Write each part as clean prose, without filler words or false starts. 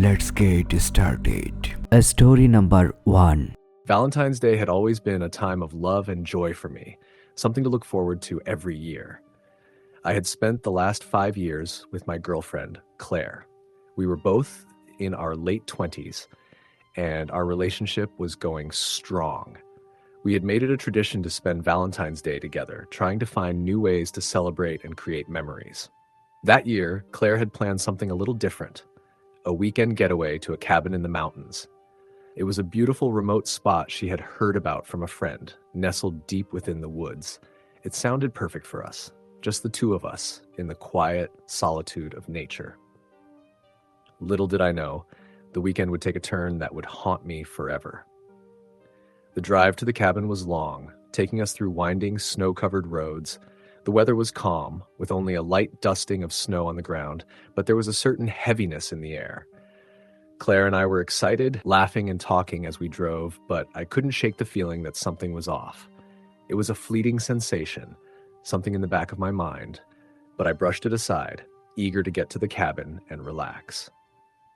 Let's get started. Story number 1. Valentine's Day had always been a time of love and joy for me, something to look forward to every year. I had spent the last 5 years with my girlfriend, Claire. We were both in our late 20s, and our relationship was going strong. We had made it a tradition to spend Valentine's Day together, trying to find new ways to celebrate and create memories. That year, Claire had planned something a little different, a weekend getaway to a cabin in the mountains. It was a beautiful remote spot she had heard about from a friend, nestled deep within the woods. It sounded perfect for us, just the two of us, in the quiet solitude of nature. Little did I know, the weekend would take a turn that would haunt me forever. The drive to the cabin was long, taking us through winding, snow-covered roads. The weather was calm, with only a light dusting of snow on the ground, but there was a certain heaviness in the air. Claire and I were excited, laughing and talking as we drove, but I couldn't shake the feeling that something was off. It was a fleeting sensation, something in the back of my mind, but I brushed it aside, eager to get to the cabin and relax.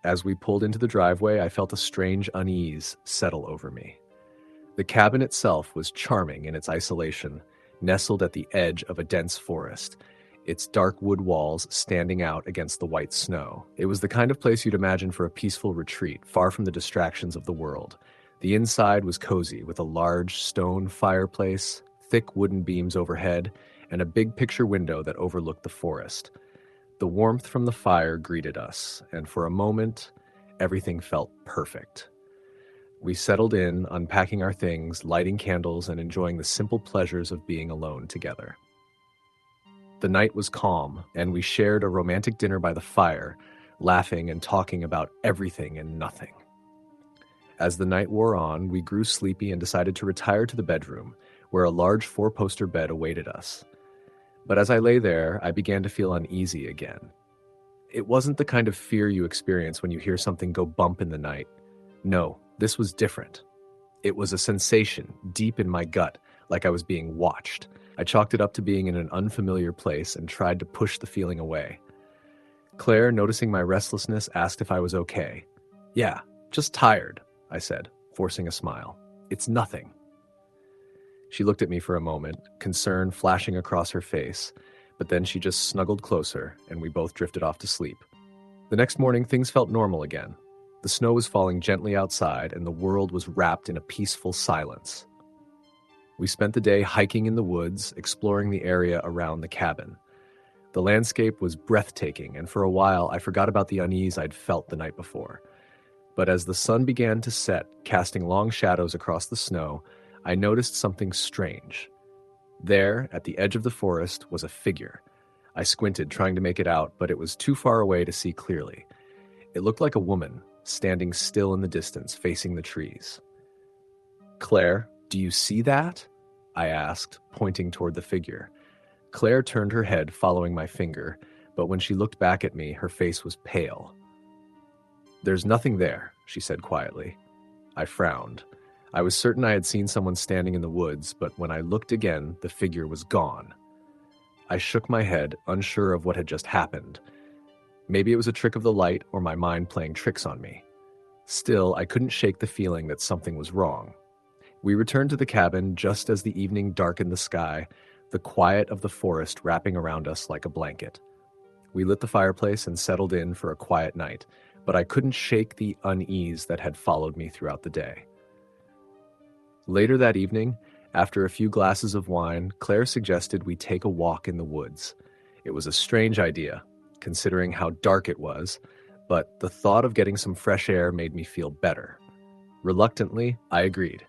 As we pulled into the driveway, I felt a strange unease settle over me. The cabin itself was charming in its isolation, nestled at the edge of a dense forest, its dark wood walls standing out against the white snow. It was the kind of place you'd imagine for a peaceful retreat, far from the distractions of the world. The inside was cozy, with a large stone fireplace, thick wooden beams overhead, and a big picture window that overlooked the forest. The warmth from the fire greeted us, and for a moment, everything felt perfect. We settled in, unpacking our things, lighting candles, and enjoying the simple pleasures of being alone together. The night was calm, and we shared a romantic dinner by the fire, laughing and talking about everything and nothing. As the night wore on, we grew sleepy and decided to retire to the bedroom, where a large 4-poster bed awaited us. But as I lay there, I began to feel uneasy again. It wasn't the kind of fear you experience when you hear something go bump in the night. No, this was different. It was a sensation deep in my gut, like I was being watched. I chalked it up to being in an unfamiliar place and tried to push the feeling away. Claire, noticing my restlessness, asked if I was okay. "Yeah, just tired," I said, forcing a smile. "It's nothing." She looked at me for a moment, concern flashing across her face, but then she just snuggled closer, and we both drifted off to sleep. The next morning, things felt normal again. The snow was falling gently outside, and the world was wrapped in a peaceful silence. We spent the day hiking in the woods, exploring the area around the cabin. The landscape was breathtaking, and for a while I forgot about the unease I'd felt the night before. But as the sun began to set, casting long shadows across the snow, I noticed something strange. There, at the edge of the forest, was a figure. I squinted, trying to make it out, but it was too far away to see clearly. It looked like a woman, standing still in the distance, facing the trees. "Claire, do you see that?" I asked, pointing toward the figure. Claire turned her head, following my finger, but when she looked back at me, her face was pale. "There's nothing there," she said quietly. I frowned. I was certain I had seen someone standing in the woods, but when I looked again, the figure was gone. I shook my head, unsure of what had just happened. Maybe it was a trick of the light or my mind playing tricks on me. Still, I couldn't shake the feeling that something was wrong. We returned to the cabin just as the evening darkened the sky, the quiet of the forest wrapping around us like a blanket. We lit the fireplace and settled in for a quiet night, but I couldn't shake the unease that had followed me throughout the day. Later that evening, after a few glasses of wine, Claire suggested we take a walk in the woods. It was a strange idea, considering how dark it was, but the thought of getting some fresh air made me feel better. Reluctantly, I agreed.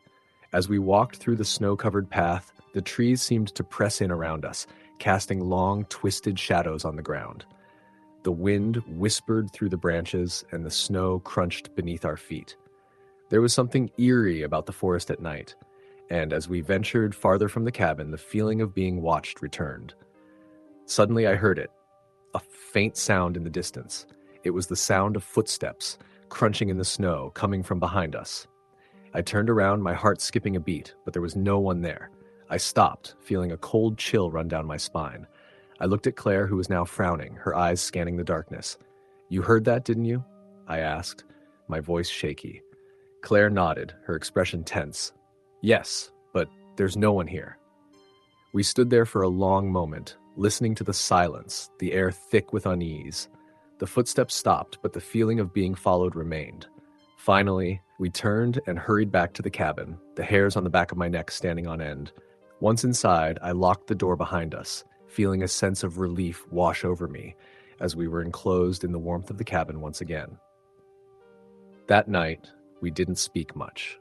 As we walked through the snow-covered path, the trees seemed to press in around us, casting long, twisted shadows on the ground. The wind whispered through the branches, and the snow crunched beneath our feet. There was something eerie about the forest at night, and as we ventured farther from the cabin, the feeling of being watched returned. Suddenly I heard it, a faint sound in the distance. It was the sound of footsteps, crunching in the snow, coming from behind us. I turned around, my heart skipping a beat, but there was no one there. I stopped, feeling a cold chill run down my spine. I looked at Claire, who was now frowning, her eyes scanning the darkness. "You heard that, didn't you?" I asked, my voice shaky. Claire nodded, her expression tense. Yes, but there's no one here. We stood there for a long moment, listening to the silence, the air thick with unease. The footsteps stopped, but the feeling of being followed remained. Finally, we turned and hurried back to the cabin, the hairs on the back of my neck standing on end. Once inside, I locked the door behind us, feeling a sense of relief wash over me as we were enclosed in the warmth of the cabin once again. That night, we didn't speak much.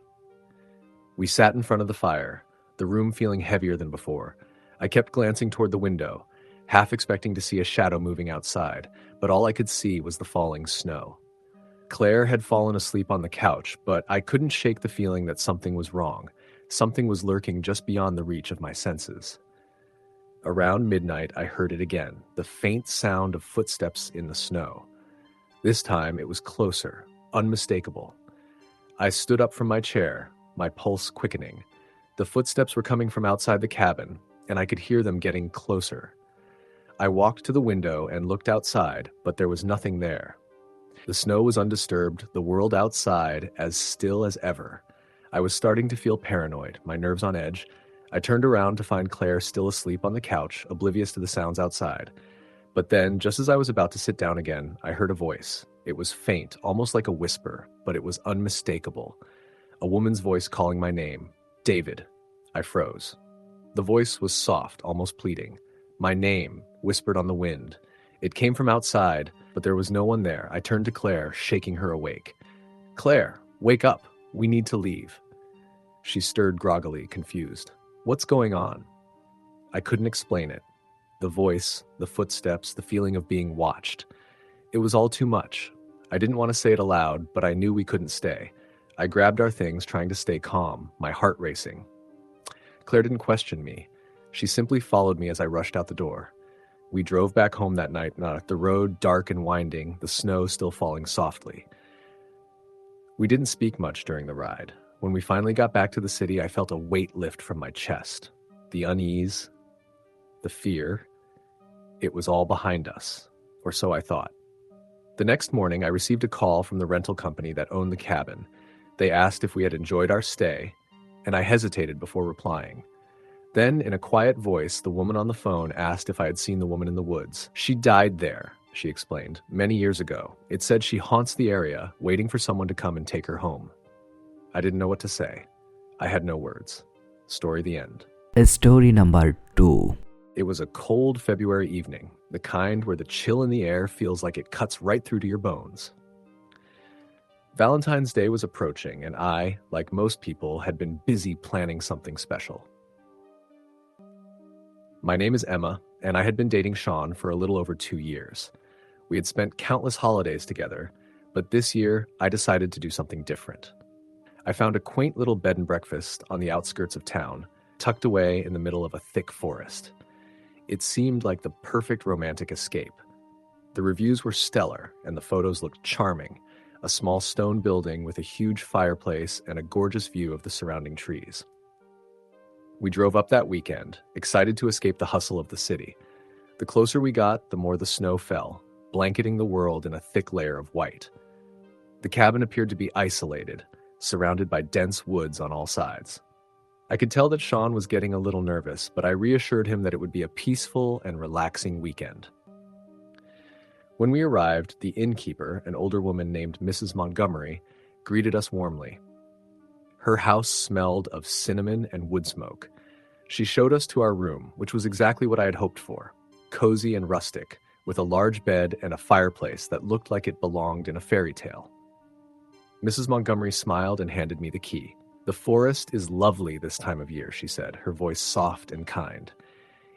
We sat in front of the fire, the room feeling heavier than before. I kept glancing toward the window, half expecting to see a shadow moving outside, but all I could see was the falling snow. Claire had fallen asleep on the couch, but I couldn't shake the feeling that something was wrong. Something was lurking just beyond the reach of my senses. Around midnight, I heard it again, the faint sound of footsteps in the snow. This time, it was closer, unmistakable. I stood up from my chair, my pulse quickening. The footsteps were coming from outside the cabin, and I could hear them getting closer. I walked to the window and looked outside, but there was nothing there. The snow was undisturbed, the world outside as still as ever. I was starting to feel paranoid, my nerves on edge. I turned around to find Claire still asleep on the couch, oblivious to the sounds outside. But then, just as I was about to sit down again, I heard a voice. It was faint, almost like a whisper, but it was unmistakable. A woman's voice calling my name. David. I froze. The voice was soft, almost pleading. My name, whispered on the wind. It came from outside, but there was no one there. I turned to Claire, shaking her awake. Claire, wake up. We need to leave. She stirred groggily, confused. What's going on? I couldn't explain it. The voice, the footsteps, the feeling of being watched. It was all too much. I didn't want to say it aloud, but I knew we couldn't stay. I grabbed our things, trying to stay calm, my heart racing. Claire didn't question me. She simply followed me as I rushed out the door. We drove back home that night, the road dark and winding, the snow still falling softly. We didn't speak much during the ride. When we finally got back to the city, I felt a weight lift from my chest. The unease, the fear. It was all behind us, or so I thought. The next morning, I received a call from the rental company that owned the cabin. They asked if we had enjoyed our stay, and I hesitated before replying. Then, in a quiet voice, the woman on the phone asked if I had seen the woman in the woods. She died there, she explained, many years ago. It said she haunts the area, waiting for someone to come and take her home. I didn't know what to say. I had no words. Story the end. Story number 2. It was a cold February evening, the kind where the chill in the air feels like it cuts right through to your bones. Valentine's Day was approaching, and I, like most people, had been busy planning something special. My name is Emma, and I had been dating Sean for a little over 2 years. We had spent countless holidays together, but this year I decided to do something different. I found a quaint little bed and breakfast on the outskirts of town, tucked away in the middle of a thick forest. It seemed like the perfect romantic escape. The reviews were stellar, and the photos looked charming. A small stone building with a huge fireplace and a gorgeous view of the surrounding trees. We drove up that weekend, excited to escape the hustle of the city. The closer we got, the more the snow fell, blanketing the world in a thick layer of white. The cabin appeared to be isolated, surrounded by dense woods on all sides. I could tell that Sean was getting a little nervous, but I reassured him that it would be a peaceful and relaxing weekend. When we arrived, the innkeeper, an older woman named Mrs. Montgomery, greeted us warmly. Her house smelled of cinnamon and wood smoke. She showed us to our room, which was exactly what I had hoped for, cozy and rustic, with a large bed and a fireplace that looked like it belonged in a fairy tale. Mrs. Montgomery smiled and handed me the key. The forest is lovely this time of year, she said, her voice soft and kind.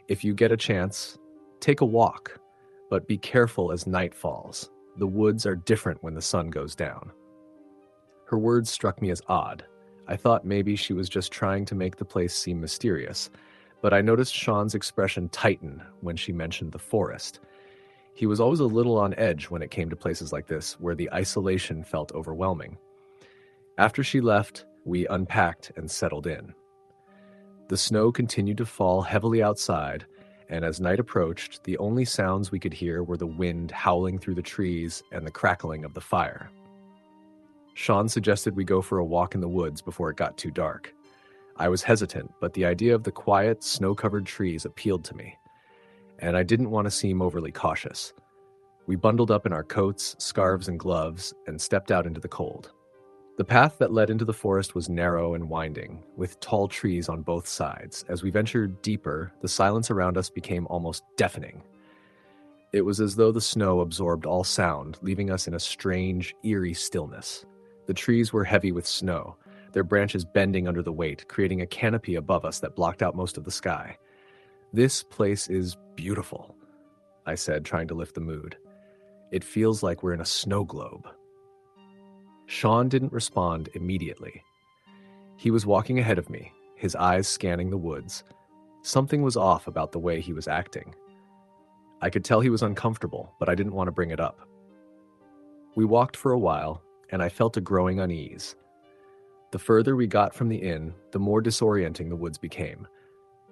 If you get a chance, take a walk, but be careful as night falls. The woods are different when the sun goes down. Her words struck me as odd. I thought maybe she was just trying to make the place seem mysterious, but I noticed Sean's expression tighten when she mentioned the forest. He was always a little on edge when it came to places like this, where the isolation felt overwhelming. After she left, we unpacked and settled in. The snow continued to fall heavily outside, and as night approached, the only sounds we could hear were the wind howling through the trees and the crackling of the fire. Sean suggested we go for a walk in the woods before it got too dark. I was hesitant, but the idea of the quiet, snow-covered trees appealed to me, and I didn't want to seem overly cautious. We bundled up in our coats, scarves, and gloves and stepped out into the cold. The path that led into the forest was narrow and winding, with tall trees on both sides. As we ventured deeper, the silence around us became almost deafening. It was as though the snow absorbed all sound, leaving us in a strange, eerie stillness. The trees were heavy with snow, their branches bending under the weight, creating a canopy above us that blocked out most of the sky. "This place is beautiful," I said, trying to lift the mood. "It feels like we're in a snow globe." Sean didn't respond immediately. He was walking ahead of me, his eyes scanning the woods. Something was off about the way he was acting. I could tell he was uncomfortable, but I didn't want to bring it up. We walked for a while, and I felt a growing unease. The further we got from the inn, the more disorienting the woods became.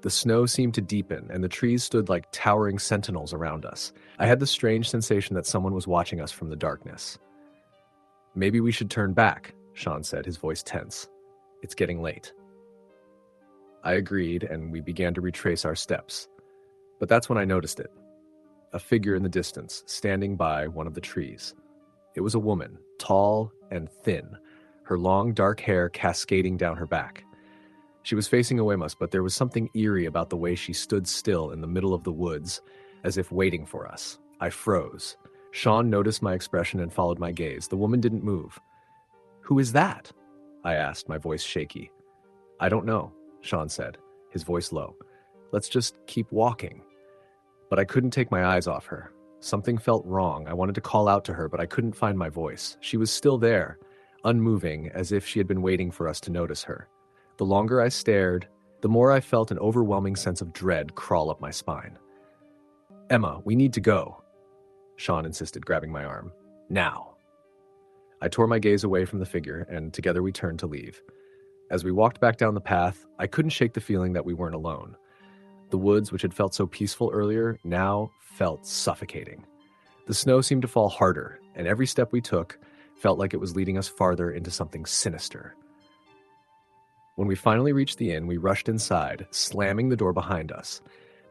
The snow seemed to deepen, and the trees stood like towering sentinels around us. I had the strange sensation that someone was watching us from the darkness. "Maybe we should turn back," Sean said, his voice tense. "It's getting late." I agreed, and we began to retrace our steps. But that's when I noticed it. A figure in the distance, standing by one of the trees. It was a woman, tall and thin, her long dark hair cascading down her back. She was facing away from us, but there was something eerie about the way she stood still in the middle of the woods, as if waiting for us. I froze. Sean noticed my expression and followed my gaze. The woman didn't move. "Who is that?" I asked, my voice shaky. "I don't know," Sean said, his voice low. "Let's just keep walking." But I couldn't take my eyes off her. Something felt wrong. I wanted to call out to her, but I couldn't find my voice. She was still there, unmoving, as if she had been waiting for us to notice her. The longer I stared, the more I felt an overwhelming sense of dread crawl up my spine. "Emma, we need to go," Sean insisted, grabbing my arm. "Now." I tore my gaze away from the figure, and together we turned to leave. As we walked back down the path, I couldn't shake the feeling that we weren't alone. The woods, which had felt so peaceful earlier, now felt suffocating. The snow seemed to fall harder, and every step we took felt like it was leading us farther into something sinister. When we finally reached the inn, we rushed inside, slamming the door behind us.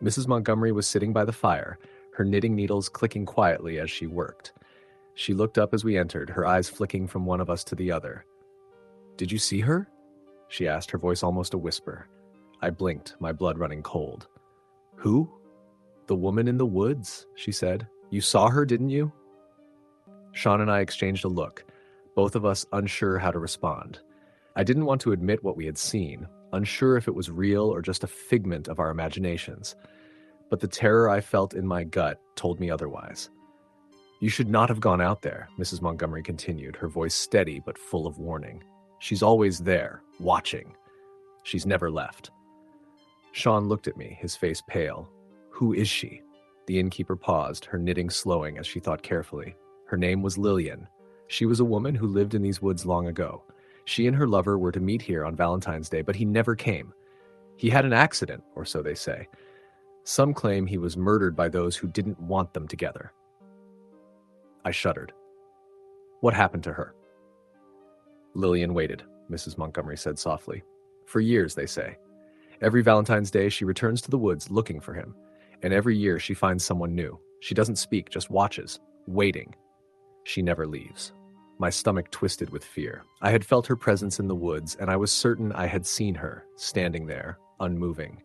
Mrs. Montgomery was sitting by the fire, her knitting needles clicking quietly as she worked. She looked up as we entered, her eyes flicking from one of us to the other. "Did you see her?" she asked, her voice almost a whisper. I blinked, my blood running cold. "Who?" "The woman in the woods," she said. "You saw her, didn't you?" Sean and I exchanged a look, both of us unsure how to respond. I didn't want to admit what we had seen, unsure if it was real or just a figment of our imaginations. But the terror I felt in my gut told me otherwise. "You should not have gone out there," Mrs. Montgomery continued, her voice steady but full of warning. "She's always there, watching. She's never left." Sean looked at me, his face pale. "Who is she?" The innkeeper paused, her knitting slowing as she thought carefully. Her name was Lillian. She was a woman who lived in these woods long ago. She and her lover were to meet here on Valentine's Day, but he never came. He had an accident, or so they say. Some claim he was murdered by those who didn't want them together. I shuddered. "What happened to her?" "Lillian waited," Mrs. Montgomery said softly. "For years, they say. Every Valentine's Day, she returns to the woods looking for him. And every year, she finds someone new. She doesn't speak, just watches, waiting. She never leaves." My stomach twisted with fear. I had felt her presence in the woods, and I was certain I had seen her, standing there, unmoving.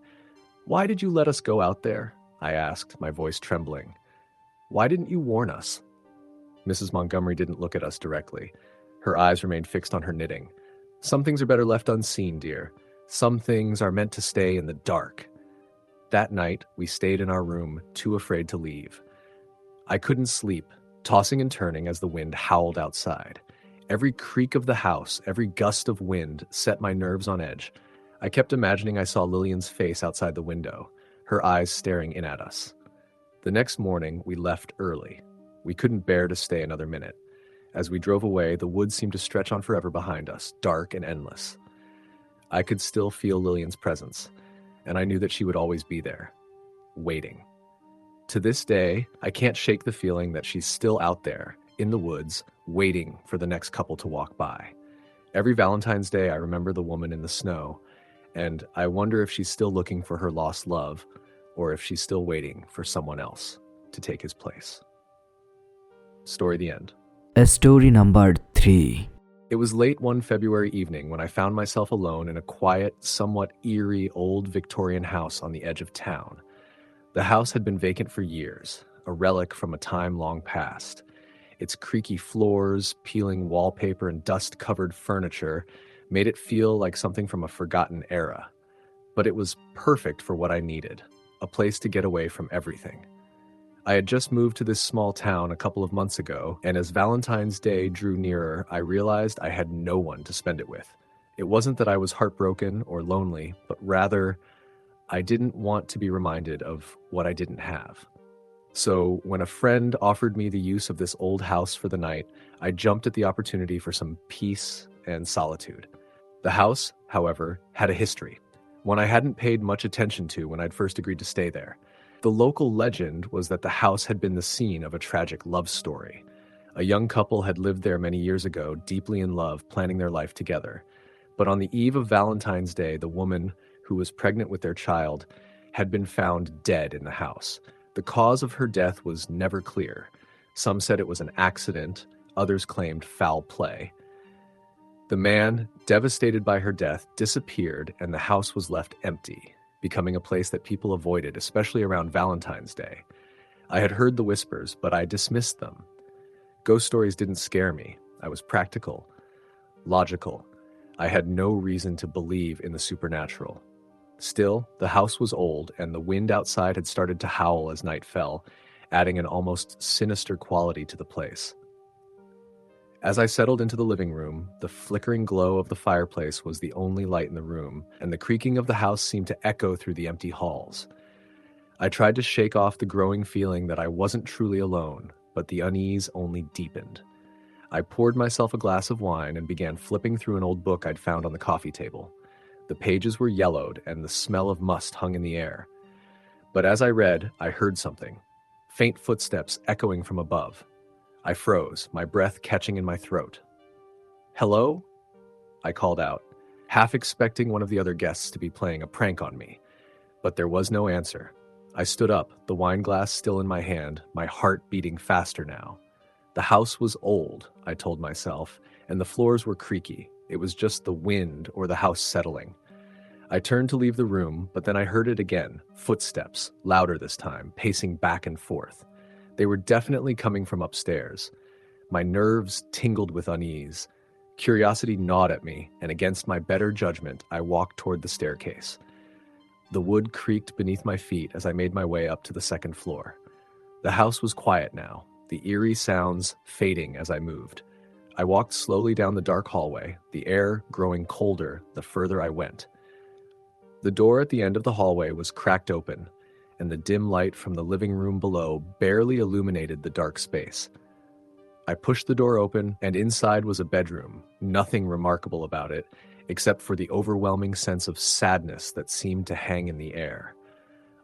"Why did you let us go out there?" I asked, my voice trembling. "Why didn't you warn us?" Mrs. Montgomery didn't look at us directly. Her eyes remained fixed on her knitting. "Some things are better left unseen, dear. Some things are meant to stay in the dark." That night, we stayed in our room, too afraid to leave. I couldn't sleep, tossing and turning as the wind howled outside. Every creak of the house, every gust of wind set my nerves on edge. I kept imagining I saw Lillian's face outside the window, her eyes staring in at us. The next morning, we left early. We couldn't bear to stay another minute. As we drove away, the woods seemed to stretch on forever behind us, dark and endless. I could still feel Lillian's presence, and I knew that she would always be there, waiting. To this day, I can't shake the feeling that she's still out there, in the woods, waiting for the next couple to walk by. Every Valentine's Day, I remember the woman in the snow, and I wonder if she's still looking for her lost love, or if she's still waiting for someone else to take his place. Story the end. Story number 3. It was late one February evening when I found myself alone in a quiet, somewhat eerie old Victorian house on the edge of town. The house had been vacant for years, a relic from a time long past. Its creaky floors, peeling wallpaper, and dust-covered furniture made it feel like something from a forgotten era. But it was perfect for what I needed, a place to get away from everything. I had just moved to this small town a couple of months ago, and as Valentine's Day drew nearer, I realized I had no one to spend it with. It wasn't that I was heartbroken or lonely, but rather, I didn't want to be reminded of what I didn't have. So when a friend offered me the use of this old house for the night, I jumped at the opportunity for some peace and solitude. The house, however, had a history, one I hadn't paid much attention to when I'd first agreed to stay there. The local legend was that the house had been the scene of a tragic love story. A young couple had lived there many years ago, deeply in love, planning their life together. But on the eve of Valentine's Day, the woman, who was pregnant with their child, had been found dead in the house. The cause of her death was never clear. Some said it was an accident, others claimed foul play. The man, devastated by her death, disappeared, and the house was left empty, becoming a place that people avoided, especially around Valentine's Day. I had heard the whispers, but I dismissed them. Ghost stories didn't scare me. I was practical, logical. I had no reason to believe in the supernatural. Still, the house was old, and the wind outside had started to howl as night fell, adding an almost sinister quality to the place. As I settled into the living room, the flickering glow of the fireplace was the only light in the room, and the creaking of the house seemed to echo through the empty halls. I tried to shake off the growing feeling that I wasn't truly alone, but the unease only deepened. I poured myself a glass of wine and began flipping through an old book I'd found on the coffee table. The pages were yellowed, and the smell of must hung in the air. But as I read, I heard something. Faint footsteps echoing from above. I froze, my breath catching in my throat. "Hello?" I called out, half expecting one of the other guests to be playing a prank on me. But there was no answer. I stood up, the wine glass still in my hand, my heart beating faster now. The house was old, I told myself, and the floors were creaky. It was just the wind or the house settling. I turned to leave the room, but then I heard it again, footsteps, louder this time, pacing back and forth. They were definitely coming from upstairs. My nerves tingled with unease. Curiosity gnawed at me, and against my better judgment, I walked toward the staircase. The wood creaked beneath my feet as I made my way up to the second floor. The house was quiet now, the eerie sounds fading as I moved. I walked slowly down the dark hallway, the air growing colder the further I went. The door at the end of the hallway was cracked open, and the dim light from the living room below barely illuminated the dark space. I pushed the door open, and inside was a bedroom, nothing remarkable about it, except for the overwhelming sense of sadness that seemed to hang in the air.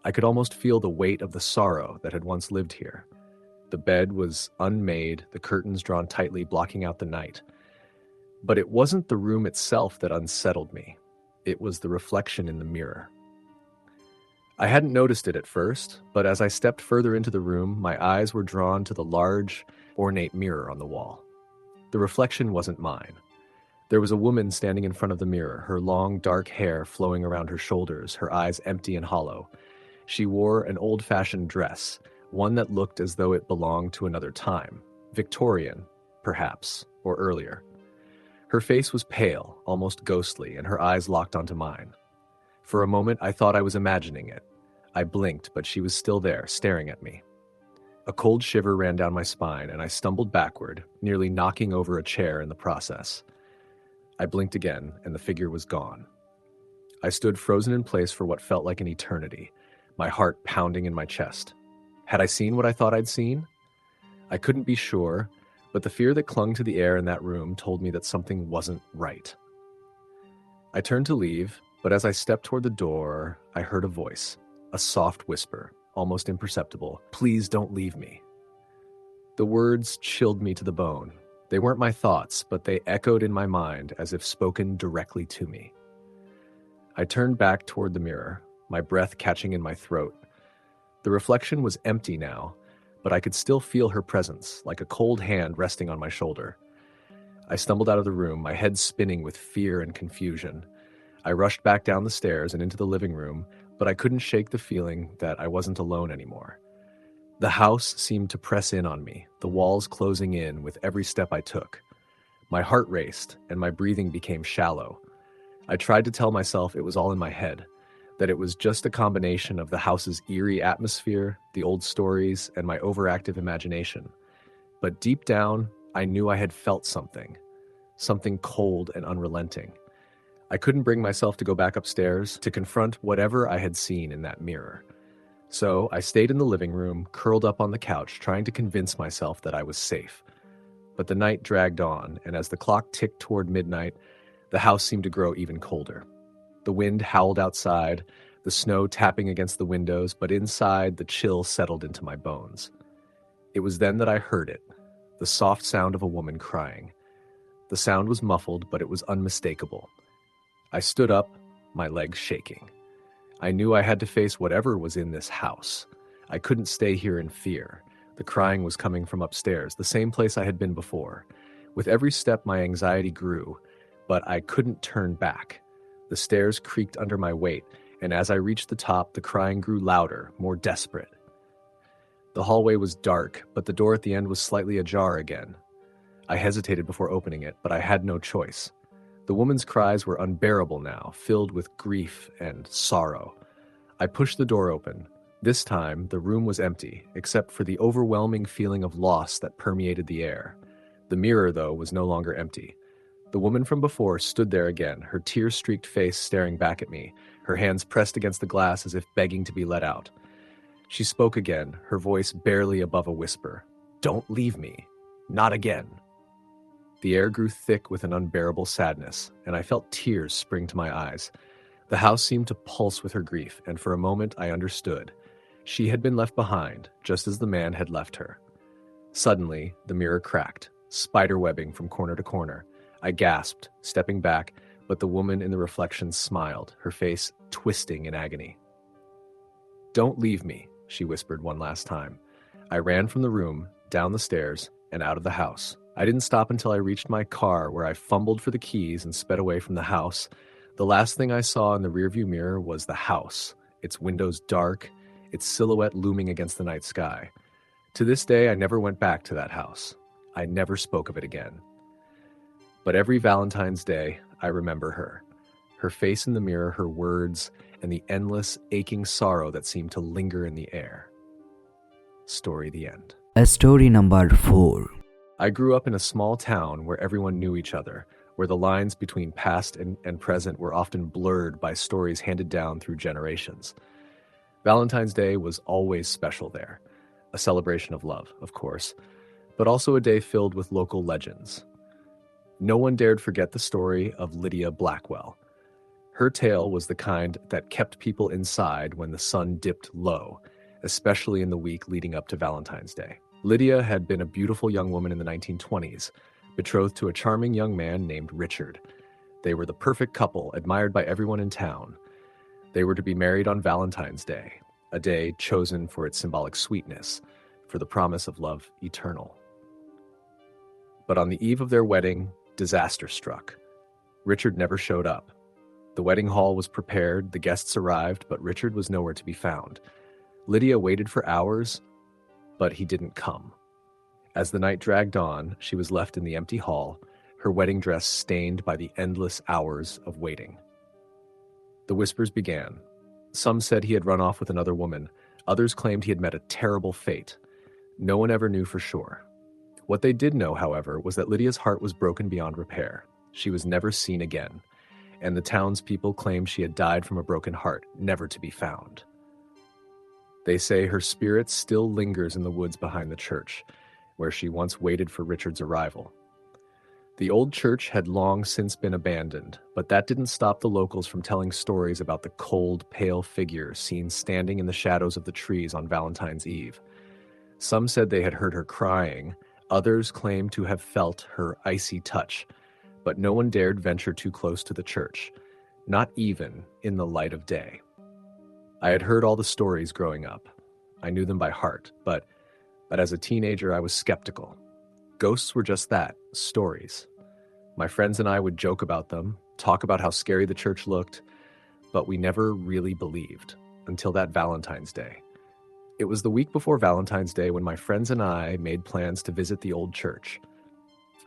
I could almost feel the weight of the sorrow that had once lived here. The bed was unmade, the curtains drawn tightly, blocking out the night. But it wasn't the room itself that unsettled me. It was the reflection in the mirror. I hadn't noticed it at first, but as I stepped further into the room, my eyes were drawn to the large, ornate mirror on the wall. The reflection wasn't mine. There was a woman standing in front of the mirror, her long, dark hair flowing around her shoulders, her eyes empty and hollow. She wore an old-fashioned dress, one that looked as though it belonged to another time, Victorian, perhaps, or earlier. Her face was pale, almost ghostly, and her eyes locked onto mine. For a moment, I thought I was imagining it. I blinked, but she was still there, staring at me. A cold shiver ran down my spine, and I stumbled backward, nearly knocking over a chair in the process. I blinked again, and the figure was gone. I stood frozen in place for what felt like an eternity, my heart pounding in my chest. Had I seen what I thought I'd seen? I couldn't be sure, but the fear that clung to the air in that room told me that something wasn't right. I turned to leave, but as I stepped toward the door, I heard a voice, a soft whisper, almost imperceptible, "Please don't leave me." The words chilled me to the bone. They weren't my thoughts, but they echoed in my mind as if spoken directly to me. I turned back toward the mirror, my breath catching in my throat. The reflection was empty now, but I could still feel her presence, like a cold hand resting on my shoulder. I stumbled out of the room, my head spinning with fear and confusion. I rushed back down the stairs and into the living room, but I couldn't shake the feeling that I wasn't alone anymore. The house seemed to press in on me, the walls closing in with every step I took. My heart raced, and my breathing became shallow. I tried to tell myself it was all in my head, that it was just a combination of the house's eerie atmosphere, the old stories, and my overactive imagination. But deep down, I knew I had felt something cold and unrelenting. I couldn't bring myself to go back upstairs to confront whatever I had seen in that mirror. So I stayed in the living room, curled up on the couch, trying to convince myself that I was safe. But the night dragged on, and as the clock ticked toward midnight, the house seemed to grow even colder. The wind howled outside, the snow tapping against the windows, but inside the chill settled into my bones. It was then that I heard it, the soft sound of a woman crying. The sound was muffled, but it was unmistakable. I stood up, my legs shaking. I knew I had to face whatever was in this house. I couldn't stay here in fear. The crying was coming from upstairs, the same place I had been before. With every step, my anxiety grew, but I couldn't turn back. The stairs creaked under my weight, and as I reached the top, the crying grew louder, more desperate. The hallway was dark, but the door at the end was slightly ajar again. I hesitated before opening it, but I had no choice. The woman's cries were unbearable now, filled with grief and sorrow. I pushed the door open. This time, the room was empty, except for the overwhelming feeling of loss that permeated the air. The mirror, though, was no longer empty. The woman from before stood there again, her tear-streaked face staring back at me, her hands pressed against the glass as if begging to be let out. She spoke again, her voice barely above a whisper. "Don't leave me. Not again." The air grew thick with an unbearable sadness, and I felt tears spring to my eyes. The house seemed to pulse with her grief, and for a moment I understood. She had been left behind, just as the man had left her. Suddenly, the mirror cracked, spider-webbing from corner to corner. I gasped, stepping back, but the woman in the reflection smiled, her face twisting in agony. "Don't leave me," she whispered one last time. I ran from the room, down the stairs, and out of the house. I didn't stop until I reached my car, where I fumbled for the keys and sped away from the house. The last thing I saw in the rearview mirror was the house, its windows dark, its silhouette looming against the night sky. To this day, I never went back to that house. I never spoke of it again. But every Valentine's Day, I remember her. Her face in the mirror, her words, and the endless, aching sorrow that seemed to linger in the air. Story the end. Story number 4. I grew up in a small town where everyone knew each other, where the lines between past and present were often blurred by stories handed down through generations. Valentine's Day was always special there, a celebration of love, of course, but also a day filled with local legends. No one dared forget the story of Lydia Blackwell. Her tale was the kind that kept people inside when the sun dipped low, especially in the week leading up to Valentine's Day. Lydia had been a beautiful young woman in the 1920s, betrothed to a charming young man named Richard. They were the perfect couple, admired by everyone in town. They were to be married on Valentine's Day, a day chosen for its symbolic sweetness, for the promise of love eternal. But on the eve of their wedding, disaster struck. Richard never showed up. The wedding hall was prepared, the guests arrived, but Richard was nowhere to be found. Lydia waited for hours, but he didn't come. As the night dragged on, she was left in the empty hall, her wedding dress stained by the endless hours of waiting. The whispers began. Some said he had run off with another woman. Others claimed he had met a terrible fate. No one ever knew for sure. What they did know, however, was that Lydia's heart was broken beyond repair. She was never seen again, and the townspeople claimed she had died from a broken heart, never to be found. They say her spirit still lingers in the woods behind the church, where she once waited for Richard's arrival. The old church had long since been abandoned, but that didn't stop the locals from telling stories about the cold, pale figure seen standing in the shadows of the trees on Valentine's Eve. Some said they had heard her crying, others claimed to have felt her icy touch, but no one dared venture too close to the church, not even in the light of day. I had heard all the stories growing up. I knew them by heart, but as a teenager I was skeptical. Ghosts were just that, stories. My friends and I would joke about them, talk about how scary the church looked, but we never really believed, until that Valentine's Day. It was the week before Valentine's Day when my friends and I made plans to visit the old church.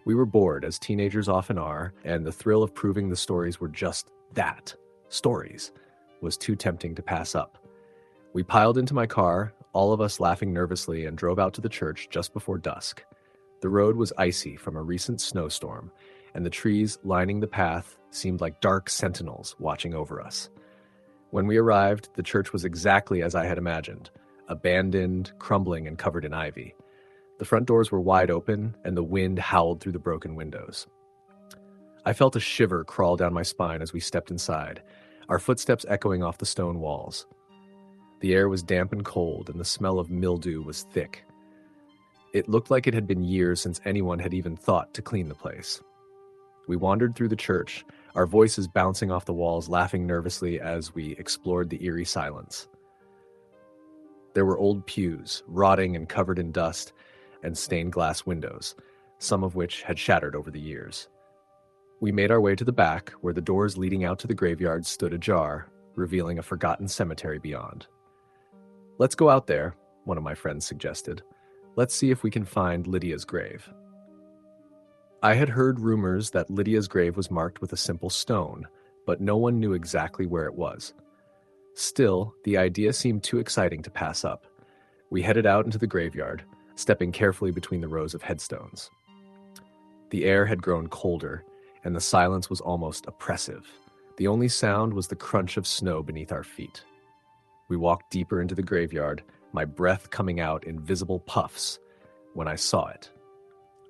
We were bored, as teenagers often are, and the thrill of proving the stories were just that, stories, was too tempting to pass up. We piled into my car, all of us laughing nervously, and drove out to the church just before dusk. The road was icy from a recent snowstorm, and the trees lining the path seemed like dark sentinels watching over us. When we arrived, the church was exactly as I had imagined, abandoned, crumbling, and covered in ivy. The front doors were wide open, and the wind howled through the broken windows. I felt a shiver crawl down my spine as we stepped inside, our footsteps echoing off the stone walls. The air was damp and cold, and the smell of mildew was thick. It looked like it had been years since anyone had even thought to clean the place. We wandered through the church, our voices bouncing off the walls, laughing nervously as we explored the eerie silence. There were old pews, rotting and covered in dust, and stained glass windows, some of which had shattered over the years. We made our way to the back, where the doors leading out to the graveyard stood ajar, revealing a forgotten cemetery beyond. "Let's go out there," one of my friends suggested. "Let's see if we can find Lydia's grave." I had heard rumors that Lydia's grave was marked with a simple stone, but no one knew exactly where it was. Still, the idea seemed too exciting to pass up. We headed out into the graveyard, stepping carefully between the rows of headstones. The air had grown colder, and the silence was almost oppressive. The only sound was the crunch of snow beneath our feet. We walked deeper into the graveyard, my breath coming out in visible puffs, when I saw it.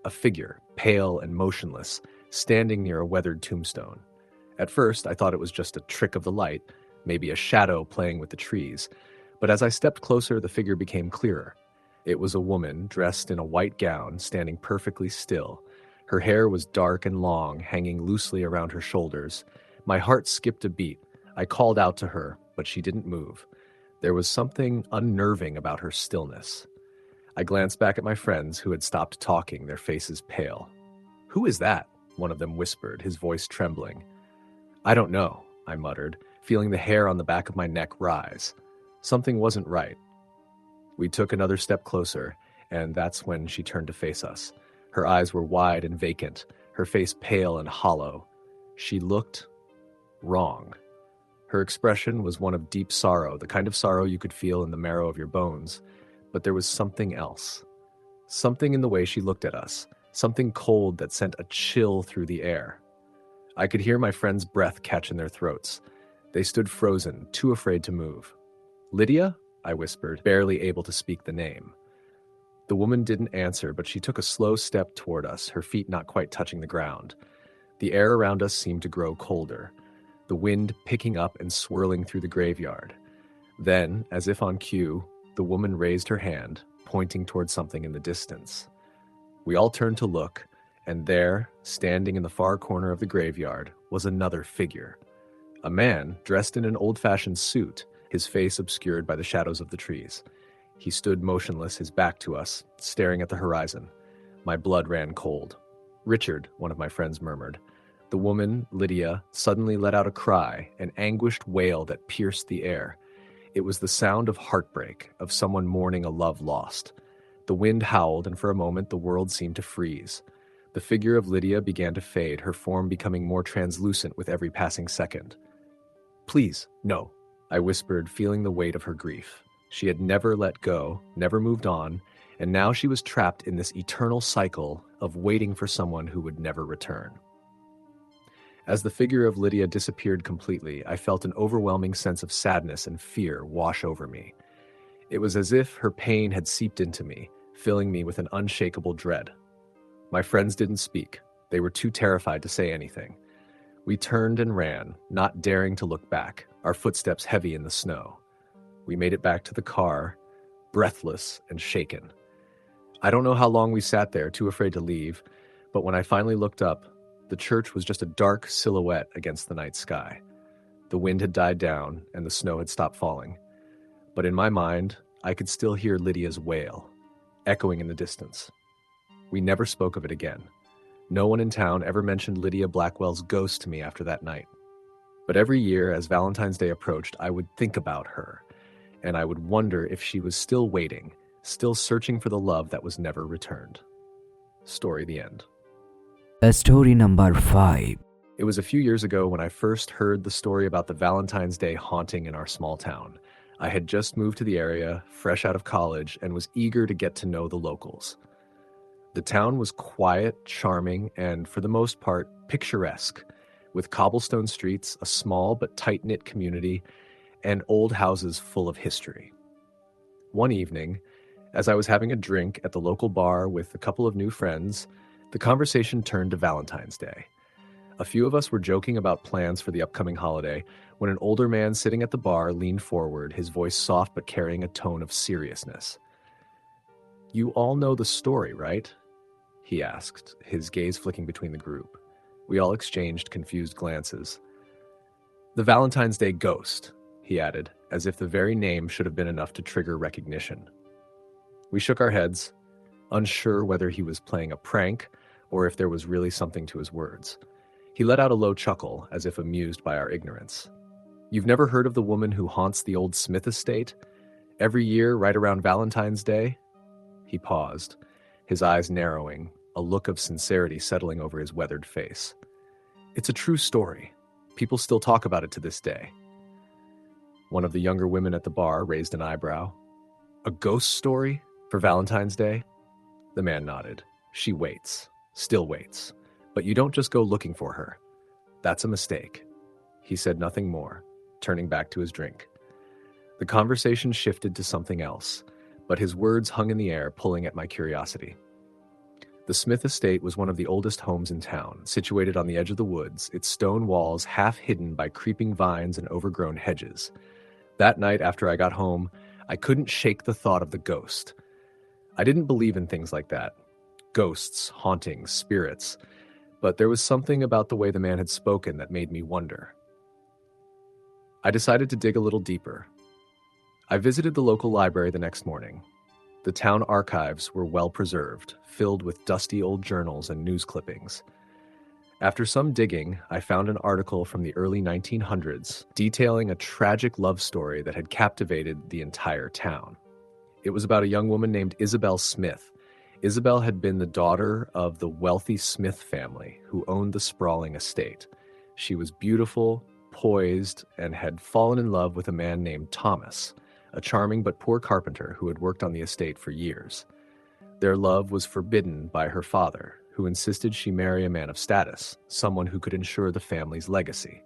A figure, pale and motionless, standing near a weathered tombstone. At first, I thought it was just a trick of the light, maybe a shadow playing with the trees, but as I stepped closer, the figure became clearer. It was a woman dressed in a white gown, standing perfectly still. Her hair was dark and long, hanging loosely around her shoulders. My heart skipped a beat. I called out to her, but she didn't move. There was something unnerving about her stillness. I glanced back at my friends, who had stopped talking, their faces pale. "Who is that?" one of them whispered, his voice trembling. "I don't know," I muttered, feeling the hair on the back of my neck rise. Something wasn't right. We took another step closer, and that's when she turned to face us. Her eyes were wide and vacant, her face pale and hollow. She looked wrong. Her expression was one of deep sorrow, the kind of sorrow you could feel in the marrow of your bones. But there was something else. Something in the way she looked at us, something cold that sent a chill through the air. I could hear my friends' breath catch in their throats. They stood frozen, too afraid to move. "Lydia?" I whispered, barely able to speak the name. The woman didn't answer, but she took a slow step toward us, her feet not quite touching the ground. The air around us seemed to grow colder, the wind picking up and swirling through the graveyard. Then, as if on cue, the woman raised her hand, pointing toward something in the distance. We all turned to look, and there, standing in the far corner of the graveyard, was another figure. A man dressed in an old-fashioned suit, his face obscured by the shadows of the trees. He stood motionless, his back to us, staring at the horizon. My blood ran cold. "Richard," one of my friends murmured. The woman, Lydia, suddenly let out a cry, an anguished wail that pierced the air. It was the sound of heartbreak, of someone mourning a love lost. The wind howled, and for a moment the world seemed to freeze. The figure of Lydia began to fade, her form becoming more translucent with every passing second. "Please, no," I whispered, feeling the weight of her grief. She had never let go, never moved on, and now she was trapped in this eternal cycle of waiting for someone who would never return. As the figure of Lydia disappeared completely, I felt an overwhelming sense of sadness and fear wash over me. It was as if her pain had seeped into me, filling me with an unshakable dread. My friends didn't speak. They were too terrified to say anything. We turned and ran, not daring to look back, our footsteps heavy in the snow. We made it back to the car, breathless and shaken. I don't know how long we sat there, too afraid to leave, but when I finally looked up, the church was just a dark silhouette against the night sky. The wind had died down and the snow had stopped falling. But in my mind, I could still hear Lydia's wail, echoing in the distance. We never spoke of it again. No one in town ever mentioned Lydia Blackwell's ghost to me after that night. But every year, as Valentine's Day approached, I would think about her, and I would wonder if she was still waiting, still searching for the love that was never returned. Story the end. Story number 5. It was a few years ago when I first heard the story about the Valentine's Day haunting in our small town. I had just moved to the area, fresh out of college, and was eager to get to know the locals. The town was quiet, charming, and for the most part, picturesque, with cobblestone streets, a small but tight-knit community, and old houses full of history. One evening, as I was having a drink at the local bar with a couple of new friends, the conversation turned to Valentine's Day. A few of us were joking about plans for the upcoming holiday when an older man sitting at the bar leaned forward, his voice soft but carrying a tone of seriousness. "You all know the story, right?" he asked, his gaze flicking between the group. We all exchanged confused glances. "The Valentine's Day ghost," he added, as if the very name should have been enough to trigger recognition. We shook our heads, unsure whether he was playing a prank or if there was really something to his words. He let out a low chuckle, as if amused by our ignorance. "You've never heard of the woman who haunts the old Smith estate? Every year, right around Valentine's Day?" He paused, his eyes narrowing, a look of sincerity settling over his weathered face. "It's a true story. People still talk about it to this day." One of the younger women at the bar raised an eyebrow. "A ghost story? For Valentine's Day?" The man nodded. "She waits. Still waits. But you don't just go looking for her. That's a mistake." He said nothing more, turning back to his drink. The conversation shifted to something else, but his words hung in the air, pulling at my curiosity. The Smith estate was one of the oldest homes in town, situated on the edge of the woods, its stone walls half hidden by creeping vines and overgrown hedges. That night after I got home, I couldn't shake the thought of the ghost. I didn't believe in things like that. Ghosts, hauntings, spirits. But there was something about the way the man had spoken that made me wonder. I decided to dig a little deeper. I visited the local library the next morning. The town archives were well preserved, filled with dusty old journals and news clippings. After some digging, I found an article from the early 1900s detailing a tragic love story that had captivated the entire town. It was about a young woman named Isabel Smith. Isabel had been the daughter of the wealthy Smith family who owned the sprawling estate. She was beautiful, poised, and had fallen in love with a man named Thomas, a charming but poor carpenter who had worked on the estate for years. Their love was forbidden by her father, who insisted she marry a man of status, someone who could ensure the family's legacy.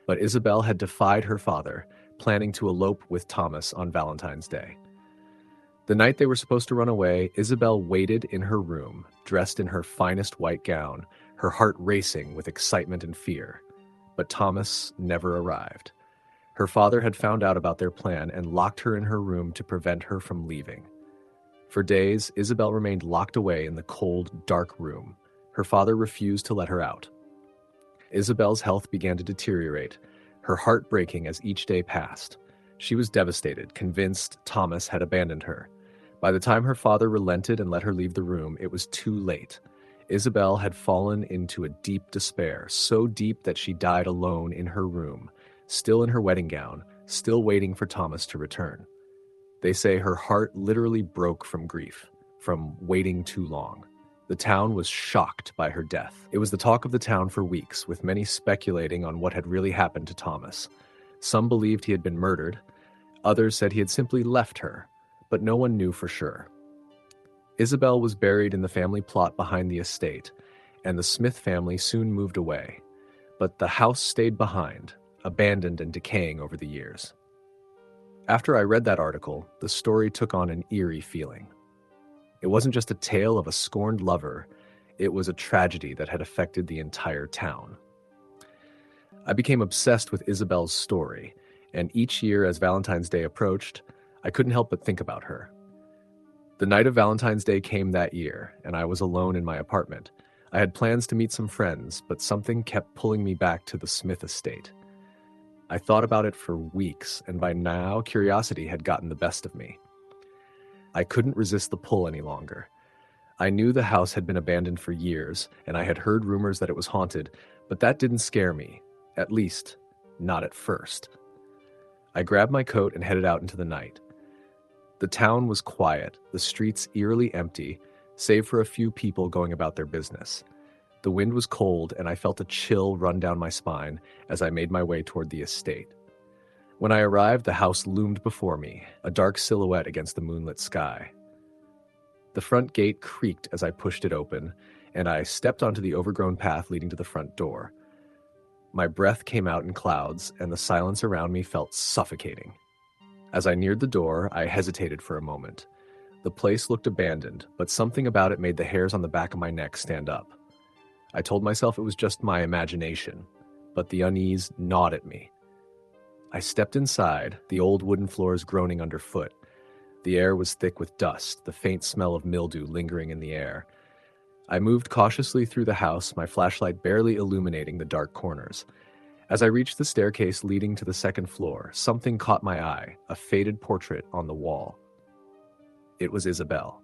But Isabel had defied her father, planning to elope with Thomas on Valentine's Day. The night they were supposed to run away, Isabel waited in her room, dressed in her finest white gown, her heart racing with excitement and fear. But Thomas never arrived. Her father had found out about their plan and locked her in her room to prevent her from leaving. For days, Isabel remained locked away in the cold, dark room. Her father refused to let her out. Isabel's health began to deteriorate, her heart breaking as each day passed. She was devastated, convinced Thomas had abandoned her. By the time her father relented and let her leave the room, it was too late. Isabel had fallen into a deep despair, so deep that she died alone in her room, still in her wedding gown, still waiting for Thomas to return. They say her heart literally broke from grief, from waiting too long. The town was shocked by her death. It was the talk of the town for weeks, with many speculating on what had really happened to Thomas. Some believed he had been murdered. Others said he had simply left her, but no one knew for sure. Isabel was buried in the family plot behind the estate, and the Smith family soon moved away. But the house stayed behind, abandoned and decaying over the years. After I read that article, the story took on an eerie feeling. It wasn't just a tale of a scorned lover, It was a tragedy that had affected the entire town. I became obsessed with Isabel's story, and each year as Valentine's Day approached, I couldn't help but think about her. The night of Valentine's Day came that year, and I was alone in my apartment. I had plans to meet some friends, but something kept pulling me back to the Smith estate. I thought about it for weeks, and by now, curiosity had gotten the best of me. I couldn't resist the pull any longer. I knew the house had been abandoned for years, and I had heard rumors that it was haunted, but that didn't scare me, at least, not at first. I grabbed my coat and headed out into the night. The town was quiet, the streets eerily empty, save for a few people going about their business. The wind was cold, and I felt a chill run down my spine as I made my way toward the estate. When I arrived, the house loomed before me, a dark silhouette against the moonlit sky. The front gate creaked as I pushed it open, and I stepped onto the overgrown path leading to the front door. My breath came out in clouds, and the silence around me felt suffocating. As I neared the door, I hesitated for a moment. The place looked abandoned, but something about it made the hairs on the back of my neck stand up. I told myself it was just my imagination, but the unease gnawed at me. I stepped inside, the old wooden floors groaning underfoot. The air was thick with dust, the faint smell of mildew lingering in the air. I moved cautiously through the house, my flashlight barely illuminating the dark corners. As I reached the staircase leading to the second floor, something caught my eye, a faded portrait on the wall. It was Isabel.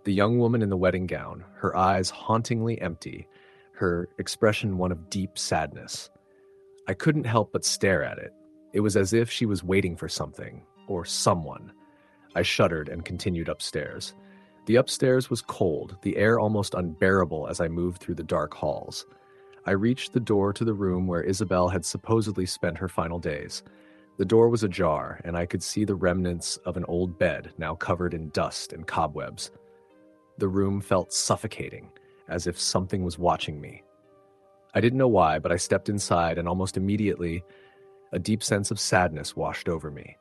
The young woman in the wedding gown, her eyes hauntingly empty, her expression one of deep sadness. I couldn't help but stare at it. It was as if she was waiting for something, or someone. I shuddered and continued upstairs. The upstairs was cold, the air almost unbearable as I moved through the dark halls. I reached the door to the room where Isabel had supposedly spent her final days. The door was ajar, and I could see the remnants of an old bed now covered in dust and cobwebs. The room felt suffocating, as if something was watching me. I didn't know why, but I stepped inside, and almost immediately, a deep sense of sadness washed over me.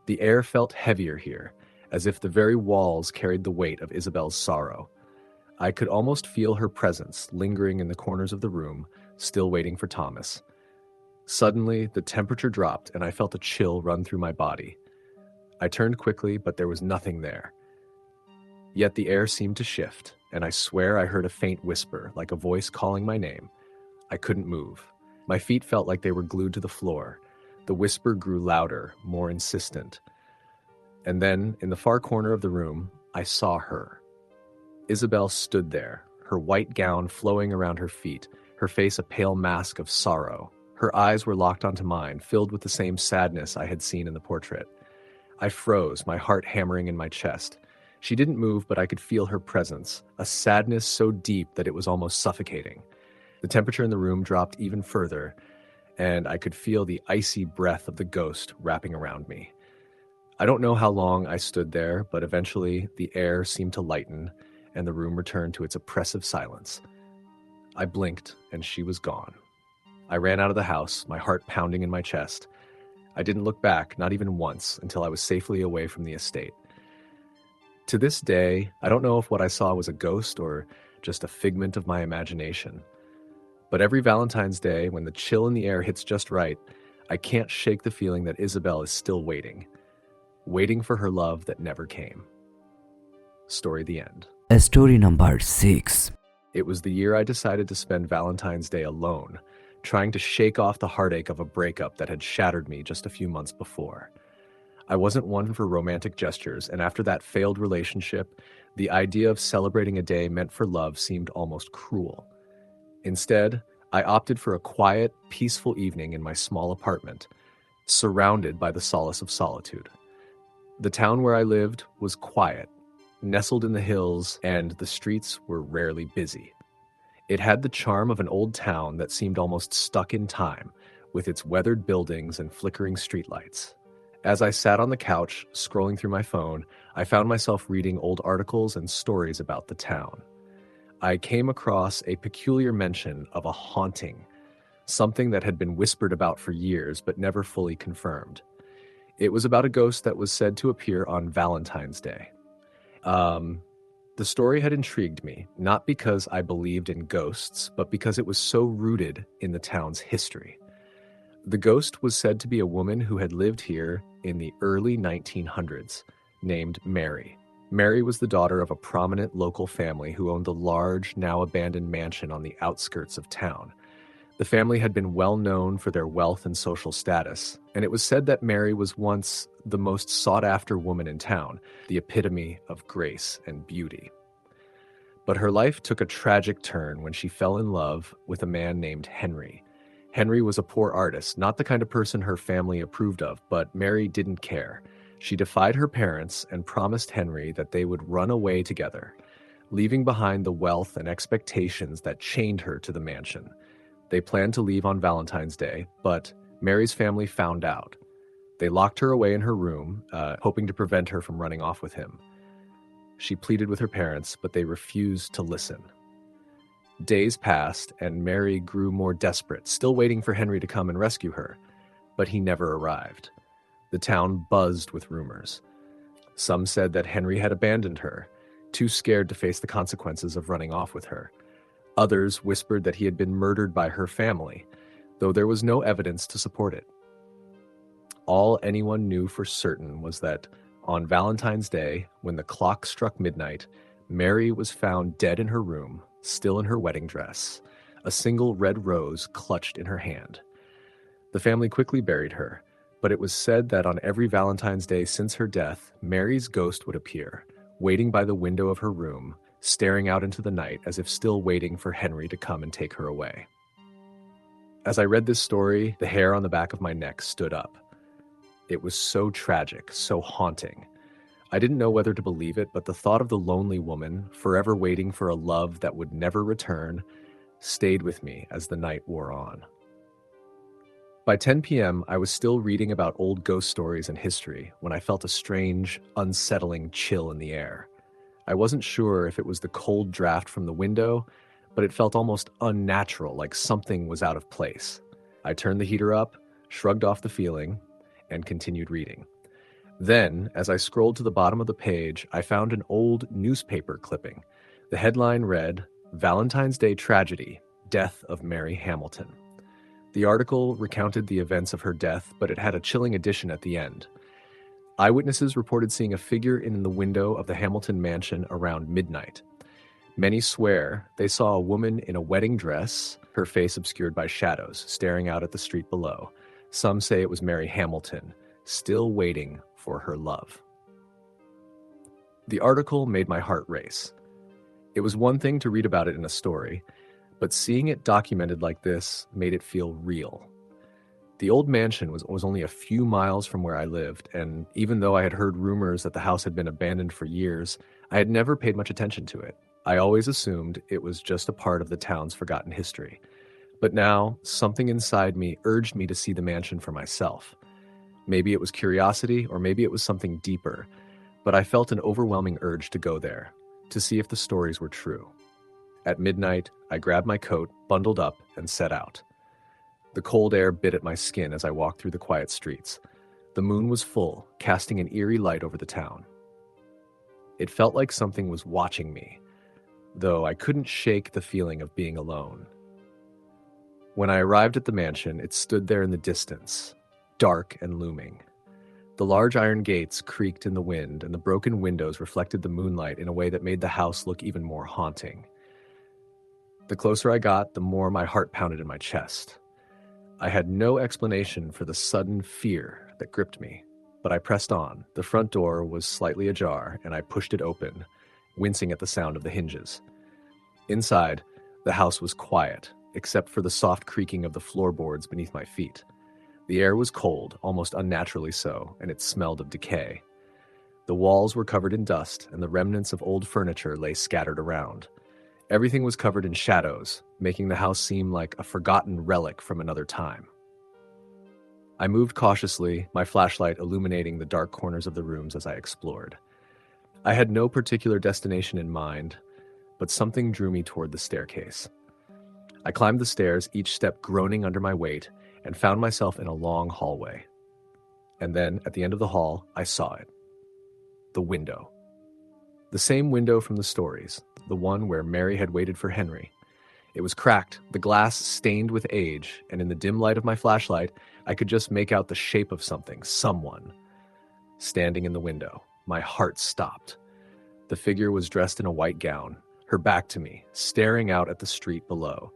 The air felt heavier here, as if the very walls carried the weight of Isabel's sorrow. I could almost feel her presence lingering in the corners of the room, still waiting for Thomas. Suddenly, the temperature dropped, and I felt a chill run through my body. I turned quickly, but there was nothing there. Yet the air seemed to shift, and I swear I heard a faint whisper, like a voice calling my name. I couldn't move. My feet felt like they were glued to the floor. The whisper grew louder, more insistent. And then, in the far corner of the room, I saw her. Isabel stood there, her white gown flowing around her feet, her face a pale mask of sorrow. Her eyes were locked onto mine, filled with the same sadness I had seen in the portrait. I froze, my heart hammering in my chest. She didn't move, but I could feel her presence, a sadness so deep that it was almost suffocating. The temperature in the room dropped even further, and I could feel the icy breath of the ghost wrapping around me. I don't know how long I stood there, but eventually the air seemed to lighten, and the room returned to its oppressive silence. I blinked, and she was gone. I ran out of the house, my heart pounding in my chest. I didn't look back, not even once, until I was safely away from the estate. To this day, I don't know if what I saw was a ghost or just a figment of my imagination. But every Valentine's Day, when the chill in the air hits just right, I can't shake the feeling that Isabel is still waiting for her love that never came. Story the end. Story number 6. It was the year I decided to spend Valentine's Day alone, trying to shake off the heartache of a breakup that had shattered me just a few months before. I wasn't one for romantic gestures, and after that failed relationship, the idea of celebrating a day meant for love seemed almost cruel. Instead, I opted for a quiet, peaceful evening in my small apartment, surrounded by the solace of solitude. The town where I lived was quiet, nestled in the hills, and the streets were rarely busy. It had the charm of an old town that seemed almost stuck in time, with its weathered buildings and flickering streetlights. As I sat on the couch, scrolling through my phone, I found myself reading old articles and stories about the town. I came across a peculiar mention of a haunting, something that had been whispered about for years but never fully confirmed. It was about a ghost that was said to appear on Valentine's Day. The story had intrigued me, not because I believed in ghosts, but because it was so rooted in the town's history. The ghost was said to be a woman who had lived here in the early 1900s, named Mary. Mary was the daughter of a prominent local family who owned a large, now abandoned mansion on the outskirts of town. The family had been well known for their wealth and social status, and it was said that Mary was once the most sought-after woman in town, the epitome of grace and beauty. But her life took a tragic turn when she fell in love with a man named Henry. Henry was a poor artist, not the kind of person her family approved of, but Mary didn't care. She defied her parents and promised Henry that they would run away together, leaving behind the wealth and expectations that chained her to the mansion. They planned to leave on Valentine's Day, but Mary's family found out. They locked her away in her room, hoping to prevent her from running off with him. She pleaded with her parents, but they refused to listen. Days passed, and Mary grew more desperate, still waiting for Henry to come and rescue her, but he never arrived. The town buzzed with rumors. Some said that Henry had abandoned her, too scared to face the consequences of running off with her. Others whispered that he had been murdered by her family, though there was no evidence to support it. All anyone knew for certain was that on Valentine's Day, when the clock struck midnight, Mary was found dead in her room, still in her wedding dress, a single red rose clutched in her hand. The family quickly buried her, but it was said that on every Valentine's Day since her death, Mary's ghost would appear, waiting by the window of her room, staring out into the night as if still waiting for Henry to come and take her away. As I read this story, the hair on the back of my neck stood up. It was so tragic, so haunting. I didn't know whether to believe it, but the thought of the lonely woman, forever waiting for a love that would never return, stayed with me as the night wore on. By 10 p.m., I was still reading about old ghost stories and history when I felt a strange, unsettling chill in the air. I wasn't sure if it was the cold draft from the window, but it felt almost unnatural, like something was out of place. I turned the heater up, shrugged off the feeling, and continued reading. Then, as I scrolled to the bottom of the page, I found an old newspaper clipping. The headline read, "Valentine's Day Tragedy, Death of Mary Hamilton." The article recounted the events of her death, but it had a chilling addition at the end. Eyewitnesses reported seeing a figure in the window of the Hamilton mansion around midnight. Many swear they saw a woman in a wedding dress, her face obscured by shadows, staring out at the street below. Some say it was Mary Hamilton, still waiting for her love. The article made my heart race. It was one thing to read about it in a story, but seeing it documented like this made it feel real. The old mansion was only a few miles from where I lived, and even though I had heard rumors that the house had been abandoned for years, I had never paid much attention to it. I always assumed it was just a part of the town's forgotten history. But now, something inside me urged me to see the mansion for myself. Maybe it was curiosity, or maybe it was something deeper, but I felt an overwhelming urge to go there, to see if the stories were true. At midnight, I grabbed my coat, bundled up, and set out. The cold air bit at my skin as I walked through the quiet streets. The moon was full, casting an eerie light over the town. It felt like something was watching me, though I couldn't shake the feeling of being alone. When I arrived at the mansion, it stood there in the distance, dark and looming. The large iron gates creaked in the wind, and the broken windows reflected the moonlight in a way that made the house look even more haunting. The closer I got, the more my heart pounded in my chest. I had no explanation for the sudden fear that gripped me, but I pressed on. The front door was slightly ajar, and I pushed it open, wincing at the sound of the hinges. Inside, the house was quiet, except for the soft creaking of the floorboards beneath my feet. The air was cold, almost unnaturally so, and it smelled of decay. The walls were covered in dust, and the remnants of old furniture lay scattered around. Everything was covered in shadows, making the house seem like a forgotten relic from another time. I moved cautiously, my flashlight illuminating the dark corners of the rooms as I explored. I had no particular destination in mind, but something drew me toward the staircase. I climbed the stairs, each step groaning under my weight, and found myself in a long hallway. And then, at the end of the hall, I saw it. The window. The same window from the stories, the one where Mary had waited for Henry. It was cracked, the glass stained with age, and in the dim light of my flashlight, I could just make out the shape of something, someone. Standing in the window, my heart stopped. The figure was dressed in a white gown, her back to me, staring out at the street below.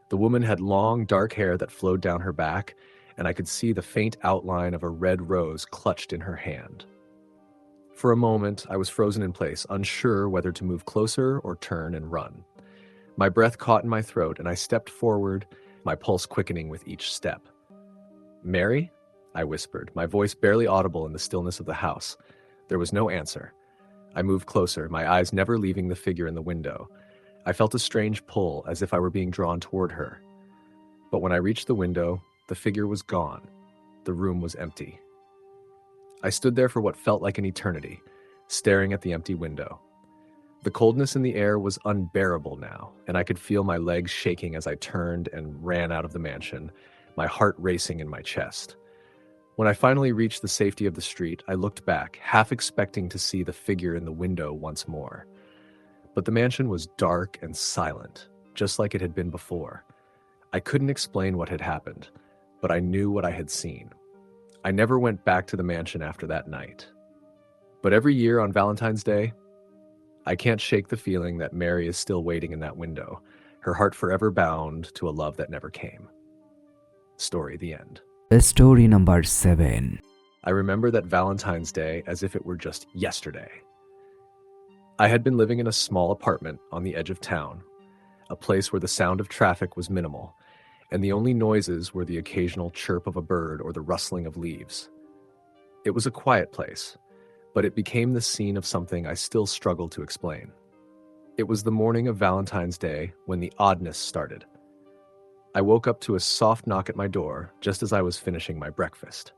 The woman had long, dark hair that flowed down her back, and I could see the faint outline of a red rose clutched in her hand. For a moment, I was frozen in place, unsure whether to move closer or turn and run. My breath caught in my throat, and I stepped forward, my pulse quickening with each step. "Mary?" I whispered, my voice barely audible in the stillness of the house. There was no answer. I moved closer, my eyes never leaving the figure in the window. I felt a strange pull, as if I were being drawn toward her. But when I reached the window, the figure was gone. The room was empty. I stood there for what felt like an eternity, staring at the empty window. The coldness in the air was unbearable now, and I could feel my legs shaking as I turned and ran out of the mansion, my heart racing in my chest. When I finally reached the safety of the street, I looked back, half expecting to see the figure in the window once more. But the mansion was dark and silent, just like it had been before. I couldn't explain what had happened, but I knew what I had seen. I never went back to the mansion after that night. But every year on Valentine's Day, I can't shake the feeling that Mary is still waiting in that window, her heart forever bound to a love that never came. Story the end. Story number 7. I remember that Valentine's Day as if it were just yesterday. I had been living in a small apartment on the edge of town, a place where the sound of traffic was minimal, and the only noises were the occasional chirp of a bird or the rustling of leaves. It was a quiet place, but it became the scene of something I still struggle to explain. It was the morning of Valentine's Day when the oddness started. I woke up to a soft knock at my door just as I was finishing my breakfast.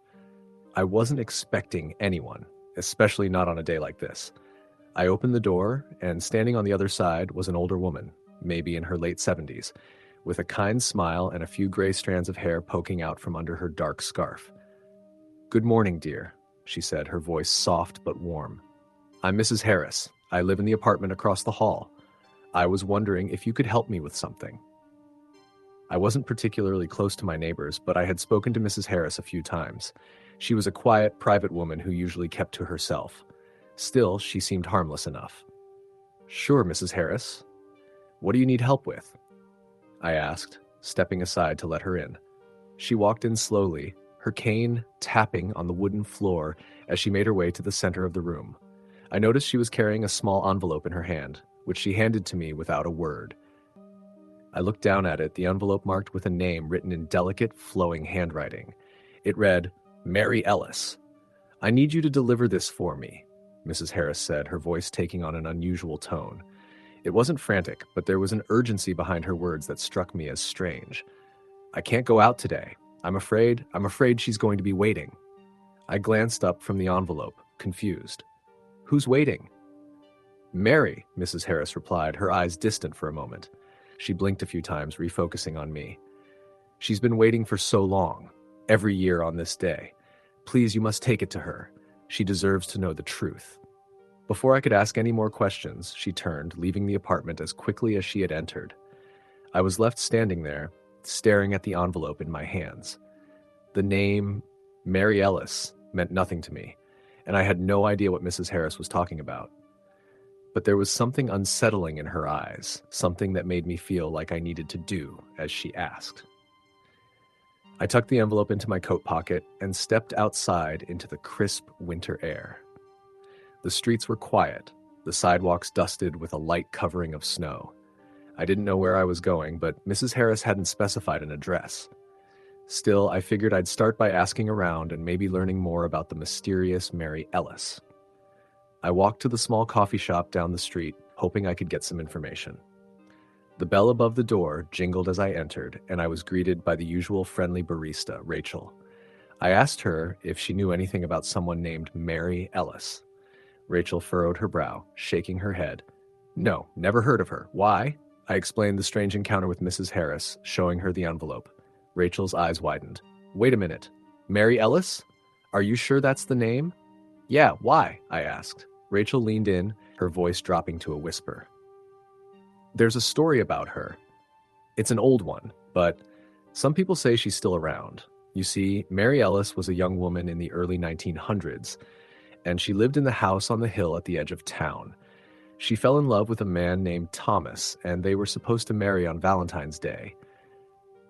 I wasn't expecting anyone, especially not on a day like this. I opened the door, and standing on the other side was an older woman, maybe in her late 70s, with a kind smile and a few gray strands of hair poking out from under her dark scarf. "Good morning, dear," she said, her voice soft but warm. "I'm Mrs. Harris. I live in the apartment across the hall. I was wondering if you could help me with something." I wasn't particularly close to my neighbors, but I had spoken to Mrs. Harris a few times. She was a quiet, private woman who usually kept to herself. Still, she seemed harmless enough. "Sure, Mrs. Harris. What do you need help with?" I asked, stepping aside to let her in. She walked in slowly, her cane tapping on the wooden floor as she made her way to the center of the room. I noticed she was carrying a small envelope in her hand, which she handed to me without a word. I looked down at it, the envelope marked with a name written in delicate, flowing handwriting. It read, "Mary Ellis. I need you to deliver this for me," Mrs. Harris said, her voice taking on an unusual tone. It wasn't frantic, but there was an urgency behind her words that struck me as strange. "I can't go out today. I'm afraid she's going to be waiting." I glanced up from the envelope, confused. "Who's waiting?" "Mary," Mrs. Harris replied, her eyes distant for a moment. She blinked a few times, refocusing on me. "She's been waiting for so long, every year on this day. Please, you must take it to her. She deserves to know the truth." Before I could ask any more questions, she turned, leaving the apartment as quickly as she had entered. I was left standing there, staring at the envelope in my hands. The name, Mary Ellis, meant nothing to me, and I had no idea what Mrs. Harris was talking about. But there was something unsettling in her eyes, something that made me feel like I needed to do as she asked. I tucked the envelope into my coat pocket and stepped outside into the crisp winter air. The streets were quiet, the sidewalks dusted with a light covering of snow. I didn't know where I was going, but Mrs. Harris hadn't specified an address. Still, I figured I'd start by asking around and maybe learning more about the mysterious Mary Ellis. I walked to the small coffee shop down the street, hoping I could get some information. The bell above the door jingled as I entered, and I was greeted by the usual friendly barista, Rachel. I asked her if she knew anything about someone named Mary Ellis. Rachel furrowed her brow, shaking her head. "No, never heard of her. Why?" I explained the strange encounter with Mrs. Harris, showing her the envelope. Rachel's eyes widened. "Wait a minute. Mary Ellis? Are you sure that's the name?" "Yeah, why?" I asked. Rachel leaned in, her voice dropping to a whisper. There's a story about her. It's an old one, but some people say she's still around. You see, Mary Ellis was a young woman in the early 1900s, and she lived in the house on the hill at the edge of town. She fell in love with a man named Thomas, and they were supposed to marry on Valentine's Day.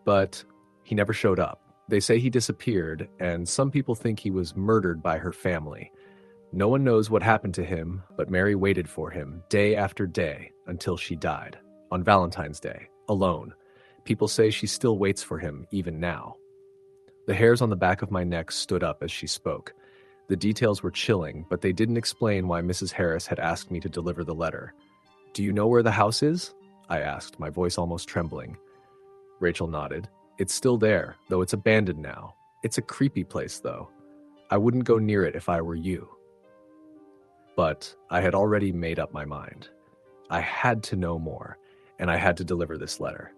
But he never showed up. They say he disappeared, and some people think he was murdered by her family. No one knows what happened to him, but Mary waited for him day after day until she died, on Valentine's Day, alone. People say she still waits for him even now. The hairs on the back of my neck stood up as she spoke. The details were chilling, but they didn't explain why Mrs. Harris had asked me to deliver the letter. "Do you know where the house is?" I asked, my voice almost trembling. Rachel nodded. "It's still there, though it's abandoned now. It's a creepy place, though. I wouldn't go near it if I were you." But I had already made up my mind. I had to know more, and I had to deliver this letter.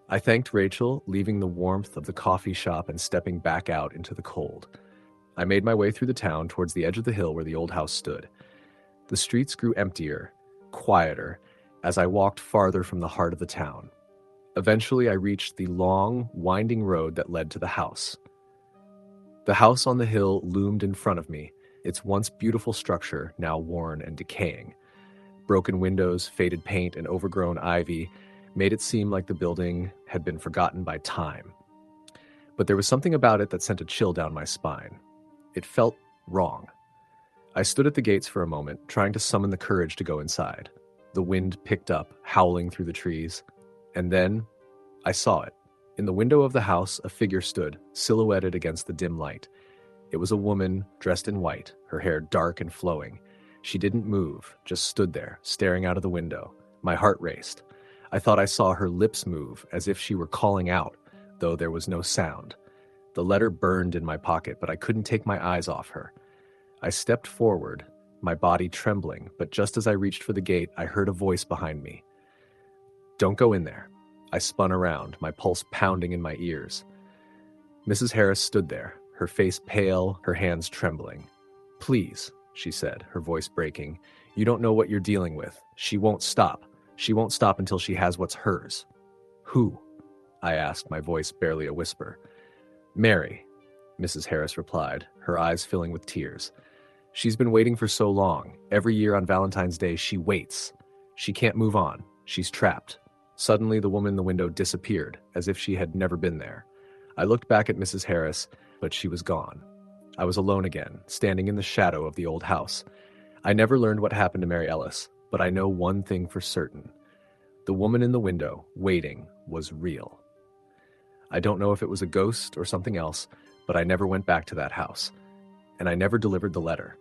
I thanked Rachel, leaving the warmth of the coffee shop and stepping back out into the cold. I made my way through the town towards the edge of the hill where the old house stood. The streets grew emptier, quieter, as I walked farther from the heart of the town. Eventually, I reached the long, winding road that led to the house. The house on the hill loomed in front of me, its once beautiful structure now worn and decaying. Broken windows, faded paint, and overgrown ivy made it seem like the building had been forgotten by time. But there was something about it that sent a chill down my spine. It felt wrong. I stood at the gates for a moment, trying to summon the courage to go inside. The wind picked up, howling through the trees. And then I saw it. In the window of the house, a figure stood, silhouetted against the dim light. It was a woman dressed in white, her hair dark and flowing. She didn't move, just stood there, staring out of the window. My heart raced. I thought I saw her lips move, as if she were calling out, though there was no sound. The letter burned in my pocket, but I couldn't take my eyes off her. I stepped forward, my body trembling, but just as I reached for the gate, I heard a voice behind me. "Don't go in there." I spun around, my pulse pounding in my ears. Mrs. Harris stood there, her face pale, her hands trembling. "Please," she said, her voice breaking. "You don't know what you're dealing with. She won't stop. She won't stop until she has what's hers." "Who?" I asked, my voice barely a whisper. "Mary," Mrs. Harris replied, her eyes filling with tears. "She's been waiting for so long. Every year on Valentine's Day, she waits. She can't move on. She's trapped." Suddenly, the woman in the window disappeared, as if she had never been there. I looked back at Mrs. Harris, but she was gone. I was alone again, standing in the shadow of the old house. I never learned what happened to Mary Ellis, but I know one thing for certain. The woman in the window, waiting, was real. I don't know if it was a ghost or something else, but I never went back to that house. And I never delivered the letter.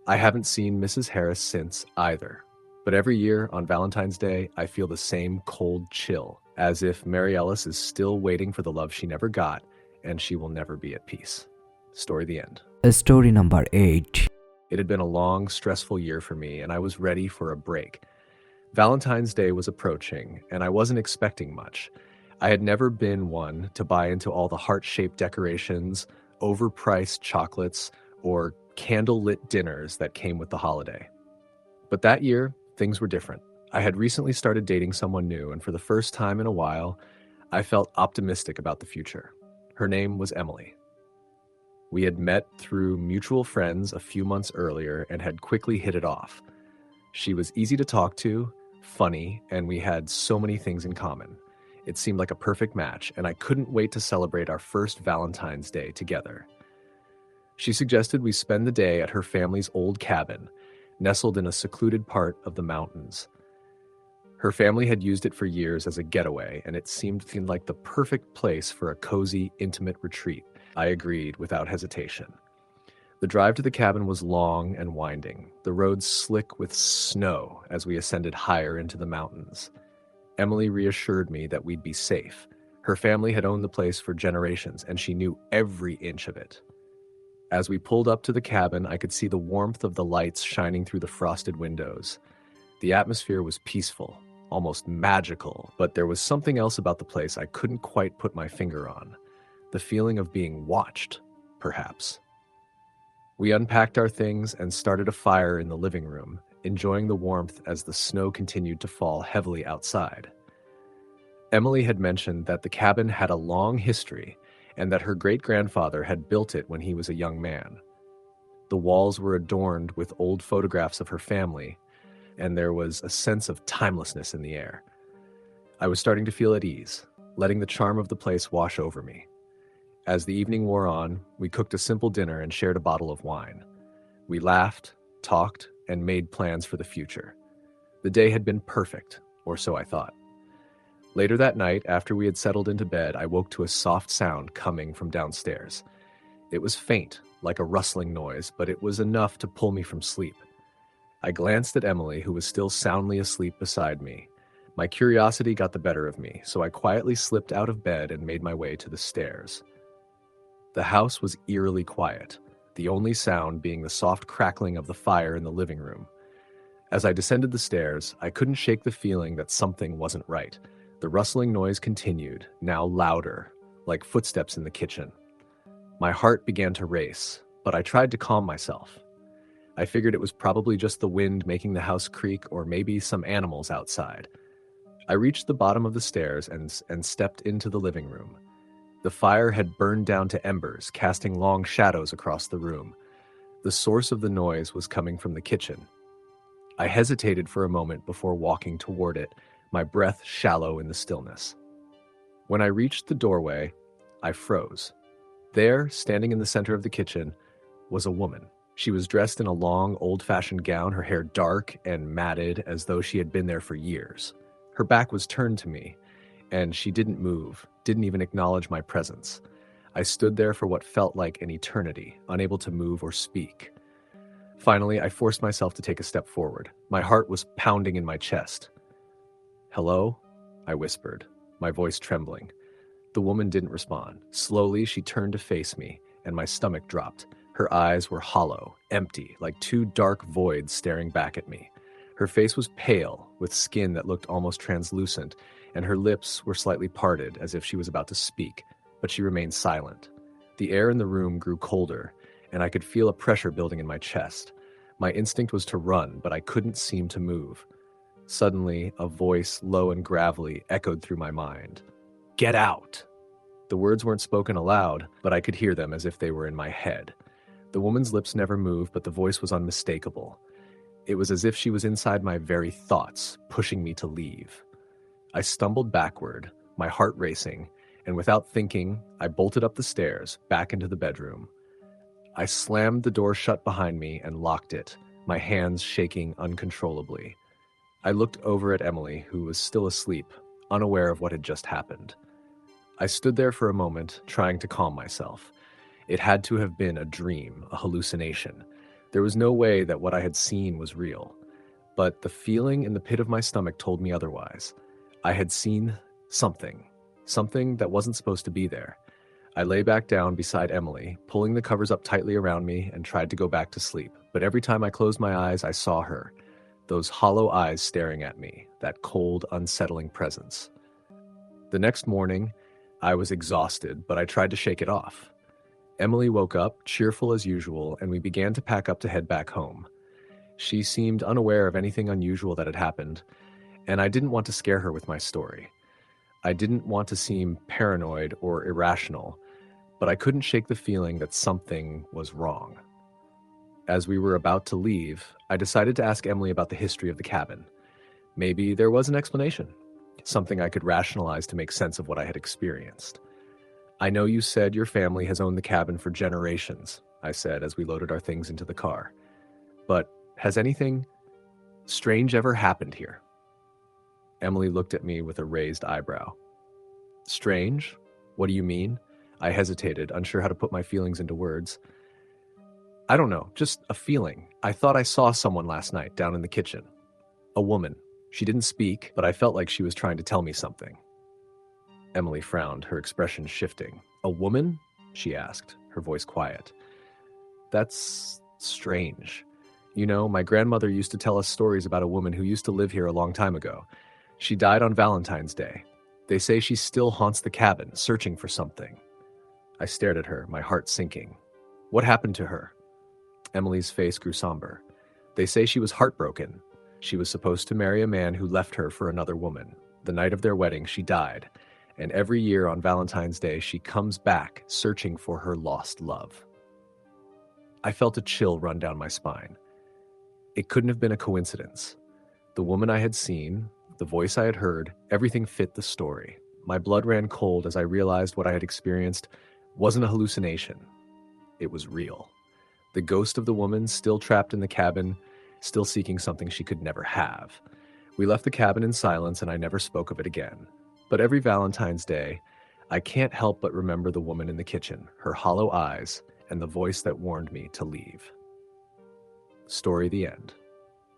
I haven't seen Mrs. Harris since either. But every year on Valentine's Day, I feel the same cold chill, as if Mary Ellis is still waiting for the love she never got, and she will never be at peace. Story the end. Story number 8. It had been a long, stressful year for me, and I was ready for a break. Valentine's Day was approaching, and I wasn't expecting much. I had never been one to buy into all the heart-shaped decorations, overpriced chocolates, or candle-lit dinners that came with the holiday. But that year, things were different. I had recently started dating someone new, and for the first time in a while, I felt optimistic about the future. Her name was Emily. We had met through mutual friends a few months earlier and had quickly hit it off. She was easy to talk to, funny, and we had so many things in common. It seemed like a perfect match, and I couldn't wait to celebrate our first Valentine's Day together. She suggested we spend the day at her family's old cabin, nestled in a secluded part of the mountains. Her family had used it for years as a getaway, and it seemed like the perfect place for a cozy, intimate retreat. I agreed without hesitation. The drive to the cabin was long and winding, the roads slick with snow as we ascended higher into the mountains. Emily reassured me that we'd be safe. Her family had owned the place for generations, and she knew every inch of it. As we pulled up to the cabin, I could see the warmth of the lights shining through the frosted windows. The atmosphere was peaceful, almost magical, but there was something else about the place I couldn't quite put my finger on. The feeling of being watched, perhaps. We unpacked our things and started a fire in the living room, enjoying the warmth as the snow continued to fall heavily outside. Emily had mentioned that the cabin had a long history and that her great-grandfather had built it when he was a young man. The walls were adorned with old photographs of her family, and there was a sense of timelessness in the air. I was starting to feel at ease, letting the charm of the place wash over me. As the evening wore on, we cooked a simple dinner and shared a bottle of wine. We laughed, talked, and made plans for the future. The day had been perfect, or so I thought. Later that night, after we had settled into bed, I woke to a soft sound coming from downstairs. It was faint, like a rustling noise, but it was enough to pull me from sleep. I glanced at Emily, who was still soundly asleep beside me. My curiosity got the better of me, so I quietly slipped out of bed and made my way to the stairs. The house was eerily quiet, the only sound being the soft crackling of the fire in the living room. As I descended the stairs, I couldn't shake the feeling that something wasn't right. The rustling noise continued, now louder, like footsteps in the kitchen. My heart began to race, but I tried to calm myself. I figured it was probably just the wind making the house creak or maybe some animals outside. I reached the bottom of the stairs and stepped into the living room. The fire had burned down to embers, casting long shadows across the room. The source of the noise was coming from the kitchen. I hesitated for a moment before walking toward it, my breath shallow in the stillness. When I reached the doorway, I froze. There, standing in the center of the kitchen, was a woman. She was dressed in a long, old-fashioned gown, her hair dark and matted as though she had been there for years. Her back was turned to me, and she didn't move, didn't even acknowledge my presence. I stood there for what felt like an eternity, unable to move or speak. Finally, I forced myself to take a step forward. My heart was pounding in my chest. "Hello?" I whispered, my voice trembling. The woman didn't respond. Slowly, she turned to face me, and my stomach dropped. Her eyes were hollow, empty, like two dark voids staring back at me. Her face was pale, with skin that looked almost translucent, and her lips were slightly parted as if she was about to speak, but she remained silent. The air in the room grew colder, and I could feel a pressure building in my chest. My instinct was to run, but I couldn't seem to move. Suddenly, a voice, low and gravelly, echoed through my mind. "Get out!" The words weren't spoken aloud, but I could hear them as if they were in my head. The woman's lips never moved, but the voice was unmistakable. It was as if she was inside my very thoughts, pushing me to leave. I stumbled backward, my heart racing, and without thinking, I bolted up the stairs, back into the bedroom. I slammed the door shut behind me and locked it, my hands shaking uncontrollably. I looked over at Emily, who was still asleep, unaware of what had just happened. I stood there for a moment, trying to calm myself. It had to have been a dream, a hallucination. There was no way that what I had seen was real. But the feeling in the pit of my stomach told me otherwise. I had seen something that wasn't supposed to be there. I lay back down beside Emily, pulling the covers up tightly around me, and tried to go back to sleep. But every time I closed my eyes, I saw her. Those hollow eyes staring at me, that cold, unsettling presence. The next morning, I was exhausted, but I tried to shake it off. Emily woke up, cheerful as usual, and we began to pack up to head back home. She seemed unaware of anything unusual that had happened, and I didn't want to scare her with my story. I didn't want to seem paranoid or irrational, but I couldn't shake the feeling that something was wrong. As we were about to leave, I decided to ask Emily about the history of the cabin. Maybe there was an explanation, something I could rationalize to make sense of what I had experienced. "I know you said your family has owned the cabin for generations," I said as we loaded our things into the car. "But has anything strange ever happened here?" Emily looked at me with a raised eyebrow. "Strange? What do you mean?" I hesitated, unsure how to put my feelings into words. "I don't know, just a feeling. I thought I saw someone last night down in the kitchen. A woman. She didn't speak, but I felt like she was trying to tell me something." Emily frowned, her expression shifting. "A woman?" she asked, her voice quiet. "That's strange. You know, my grandmother used to tell us stories about a woman who used to live here a long time ago. She died on Valentine's Day. They say she still haunts the cabin, searching for something." I stared at her, my heart sinking. "What happened to her?" Emily's face grew somber. They say she was heartbroken. She was supposed to marry a man who left her for another woman. The night of their wedding, she died, and every year on Valentine's Day, she comes back searching for her lost love. I felt a chill run down my spine. It couldn't have been a coincidence. The woman I had seen, the voice I had heard, everything fit the story. My blood ran cold as I realized what I had experienced wasn't a hallucination. It was real. The ghost of the woman still trapped in the cabin, still seeking something she could never have. We left the cabin in silence and I never spoke of it again. But every Valentine's Day, I can't help but remember the woman in the kitchen, her hollow eyes, and the voice that warned me to leave. Story the end.